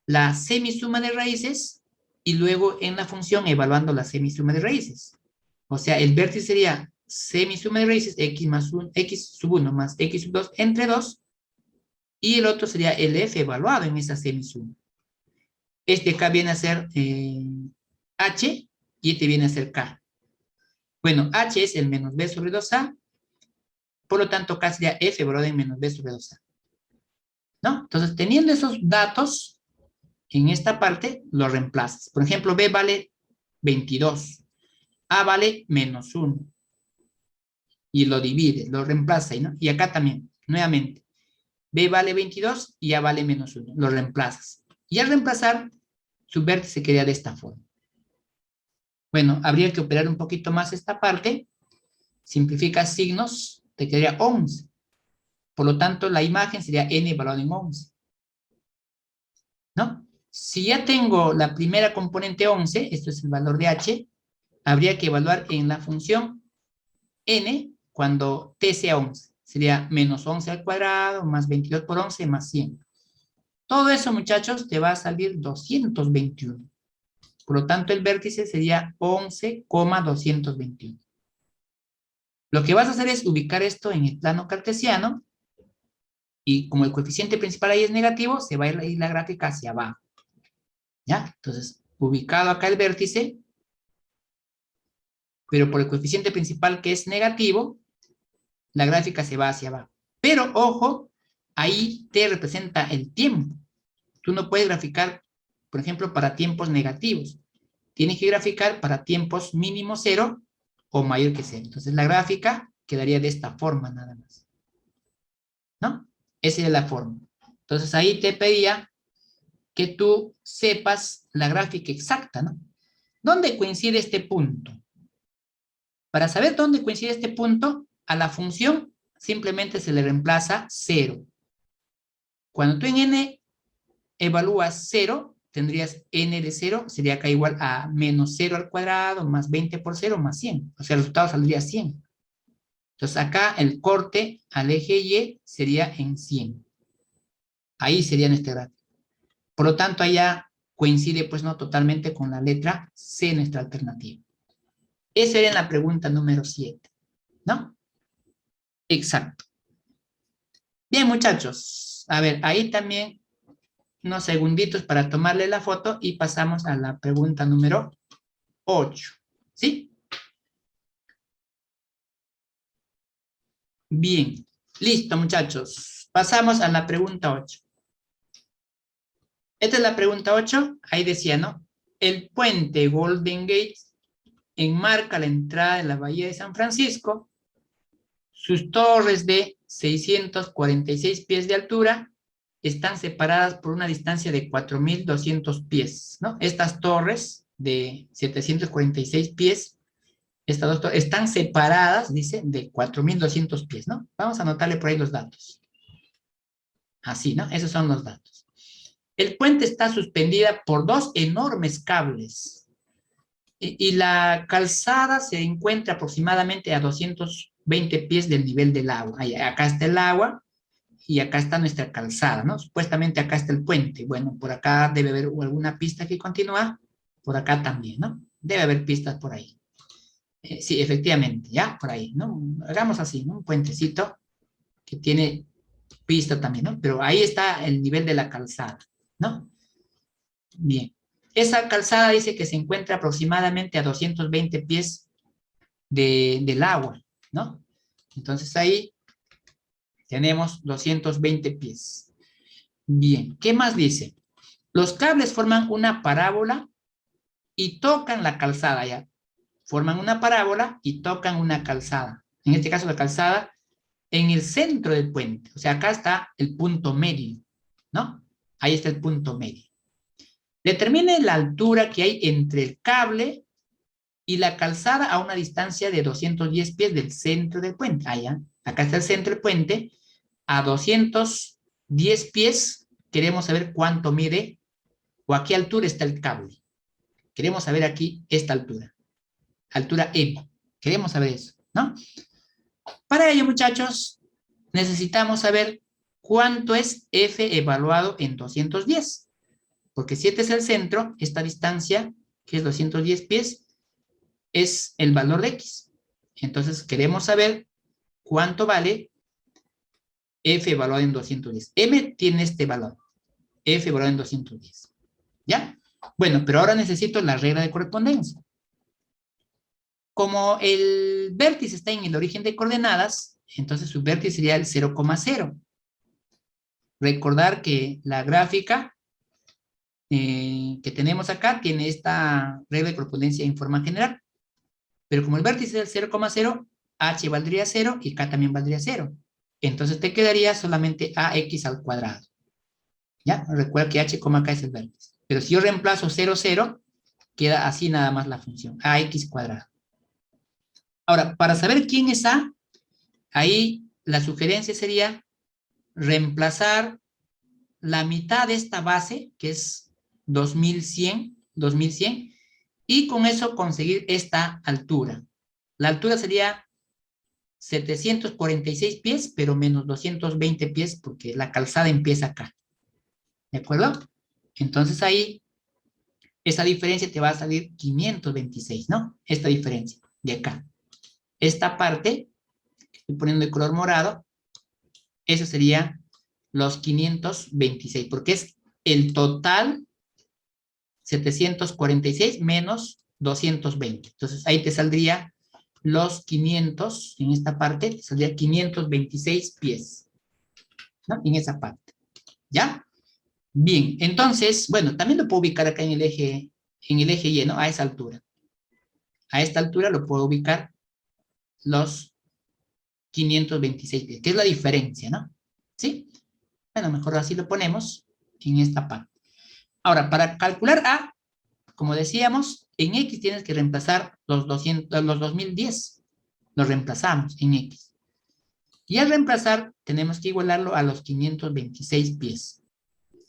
la semisuma de raíces y luego en la función evaluando la semisuma de raíces. O sea, el vértice sería semisuma de raíces x más 1, x sub 1 más x sub 2 entre 2, y el otro sería el f evaluado en esa semisuma. Este acá viene a ser h y este viene a ser k. Bueno, h es el menos b sobre 2a, por lo tanto acá sería f evaluado en menos b sobre 2a. ¿No? Entonces, teniendo esos datos, en esta parte lo reemplazas. Por ejemplo, b vale 22, a vale menos 1. Y lo divide, lo reemplaza, ¿no? Y acá también, nuevamente, b vale 22 y a vale menos 1. Lo reemplazas. Y al reemplazar, su vértice quedaría de esta forma. Bueno, habría que operar un poquito más esta parte. Simplifica signos, te quedaría 11. Por lo tanto, la imagen sería n evaluado en 11. ¿No? Si ya tengo la primera componente 11, esto es el valor de h, habría que evaluar en la función n cuando t sea 11. Sería menos 11 al cuadrado, más 22 por 11, más 100. Todo eso, muchachos, te va a salir 221. Por lo tanto, el vértice sería 11,221. Lo que vas a hacer es ubicar esto en el plano cartesiano, y como el coeficiente principal ahí es negativo, se va a ir la gráfica hacia abajo. ¿Ya? Entonces, ubicado acá el vértice, pero por el coeficiente principal que es negativo, la gráfica se va hacia abajo. Pero, ojo, ahí t representa el tiempo. Tú no puedes graficar, por ejemplo, para tiempos negativos. Tienes que graficar para tiempos mínimo 0 o mayor que 0. Entonces, la gráfica quedaría de esta forma nada más. ¿No? Esa es la forma. Entonces, ahí te pedía que tú sepas la gráfica exacta, ¿no? ¿Dónde coincide este punto? Para saber dónde coincide este punto, a la función simplemente se le reemplaza 0. Cuando tú en n evalúas 0, tendrías n de 0, sería acá igual a menos 0 al cuadrado, más 20 por 0, más 100. O sea, el resultado saldría 100. Entonces acá el corte al eje Y sería en 100. Ahí sería nuestra gráfica. Por lo tanto, allá coincide, pues, no totalmente con la letra C, nuestra alternativa. Esa era la pregunta número 7, ¿no? Exacto. Bien, muchachos. A ver, ahí también unos segunditos para tomarle la foto y pasamos a la pregunta número 8. ¿Sí? Bien. Listo, muchachos. Pasamos a la pregunta 8. Esta es la pregunta 8. Ahí decía, ¿no? El puente Golden Gate enmarca la entrada de la bahía de San Francisco. Sus torres de 646 pies de altura están separadas por una distancia de 4,200 pies, ¿no? Estas torres de 746 pies, estas dos torres, están separadas, dice, de 4,200 pies, ¿no? Vamos a anotarle por ahí los datos. Así, ¿no? Esos son los datos. El puente está suspendida por dos enormes cables y la calzada se encuentra aproximadamente a 220 pies del nivel del agua. Acá está el agua y acá está nuestra calzada, ¿no? Supuestamente acá está el puente. Bueno, por acá debe haber alguna pista que continúa, por acá también, ¿no? Debe haber pistas por ahí. Sí, efectivamente, ya, por ahí, ¿no? Hagamos así, ¿no? Un puentecito que tiene pista también, ¿no? Pero ahí está el nivel de la calzada, ¿no? Bien. Esa calzada dice que se encuentra aproximadamente a 220 pies del agua, ¿no? Entonces ahí tenemos 220 pies. Bien, ¿qué más dice? Los cables forman una parábola y tocan la calzada, ya. Forman una parábola y tocan una calzada. En este caso la calzada en el centro del puente. O sea, acá está el punto medio, ¿no? Ahí está el punto medio. Determine la altura que hay entre el cable y la calzada a una distancia de 210 pies del centro del puente. Allá, acá está el centro del puente. A 210 pies queremos saber cuánto mide o a qué altura está el cable. Queremos saber aquí esta altura. Altura M. Queremos saber eso, ¿no? Para ello, muchachos, necesitamos saber cuánto es F evaluado en 210. Porque si este es el centro, esta distancia, que es 210 pies, es el valor de X. Entonces, queremos saber cuánto vale F evaluado en 210. M tiene este valor. F evaluado en 210. ¿Ya? Bueno, pero ahora necesito la regla de correspondencia. Como el vértice está en el origen de coordenadas, entonces su vértice sería el 0,0. Recordar que la gráfica que tenemos acá tiene esta regla de correspondencia en forma general. Pero como el vértice es el 0,0, h valdría 0 y k también valdría 0. Entonces te quedaría solamente ax al cuadrado. ¿Ya? Recuerda que h, k es el vértice. Pero si yo reemplazo 0, 0, queda así nada más la función, ax cuadrado. Ahora, para saber quién es a, ahí la sugerencia sería reemplazar la mitad de esta base, que es 2100, y con eso conseguir esta altura. La altura sería 746 pies, pero menos 220 pies, porque la calzada empieza acá. ¿De acuerdo? Entonces ahí, esa diferencia te va a salir 526, ¿no? Esta diferencia de acá. Esta parte, estoy poniendo de color morado, eso sería los 526, porque es el total 746 menos 220. Entonces ahí te saldría los 500, en esta parte, te saldría 526 pies, ¿no? En esa parte, ¿ya? Bien, entonces, bueno, también lo puedo ubicar acá en el eje Y, ¿no? A esa altura. A esta altura lo puedo ubicar los 526 pies, que es la diferencia, ¿no? ¿Sí? Bueno, mejor así lo ponemos en esta parte. Ahora, para calcular A, como decíamos, en X tienes que reemplazar los 2010. Los reemplazamos en X. Y al reemplazar, tenemos que igualarlo a los 526 pies.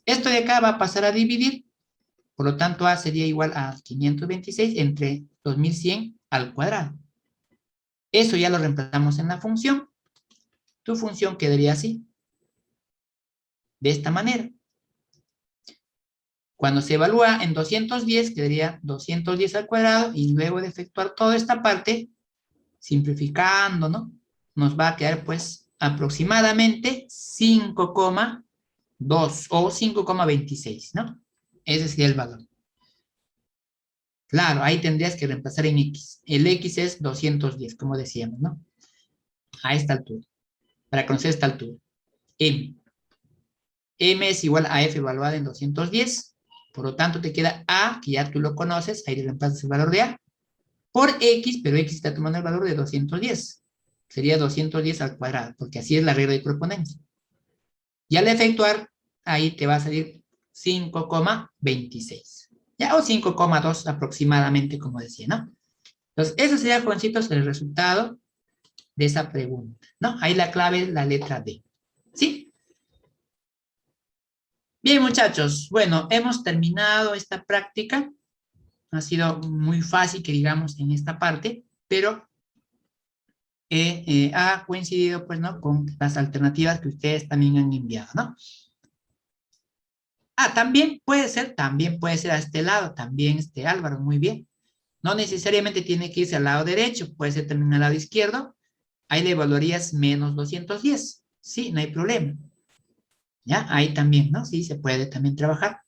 Esto de acá va a pasar a dividir, por lo tanto A sería igual a 526 entre 2100 al cuadrado. Eso ya lo reemplazamos en la función. Tu función quedaría así, de esta manera. Cuando se evalúa en 210, quedaría 210 al cuadrado, y luego de efectuar toda esta parte, simplificando, ¿no? Nos va a quedar, pues, aproximadamente 5,2 o 5,26, ¿no? Ese sería el valor. Claro, ahí tendrías que reemplazar en X. El X es 210, como decíamos, ¿no? A esta altura. Para conocer esta altura. M. M es igual a F evaluada en 210. Por lo tanto, te queda A, que ya tú lo conoces. Ahí le reemplazas el valor de A. Por X, pero X está tomando el valor de 210. Sería 210 al cuadrado, porque así es la regla de correspondencia. Y al efectuar, ahí te va a salir 5,26. ¿Ya? O 5,2 aproximadamente, como decía, ¿no? Entonces, eso sería, jovencitos, el resultado de esa pregunta, ¿no? Ahí la clave es la letra D. ¿Sí? Bien, muchachos. Bueno, hemos terminado esta práctica. Ha sido muy fácil, que digamos, en esta parte, pero ha coincidido, pues, ¿no? Con las alternativas que ustedes también han enviado, ¿no? Ah, también puede ser a este lado, también Álvaro, muy bien. No necesariamente tiene que irse al lado derecho, puede ser también al lado izquierdo. Ahí le evaluarías menos 210. Sí, no hay problema. ¿Ya? Ahí también, ¿no? Sí, se puede también trabajar.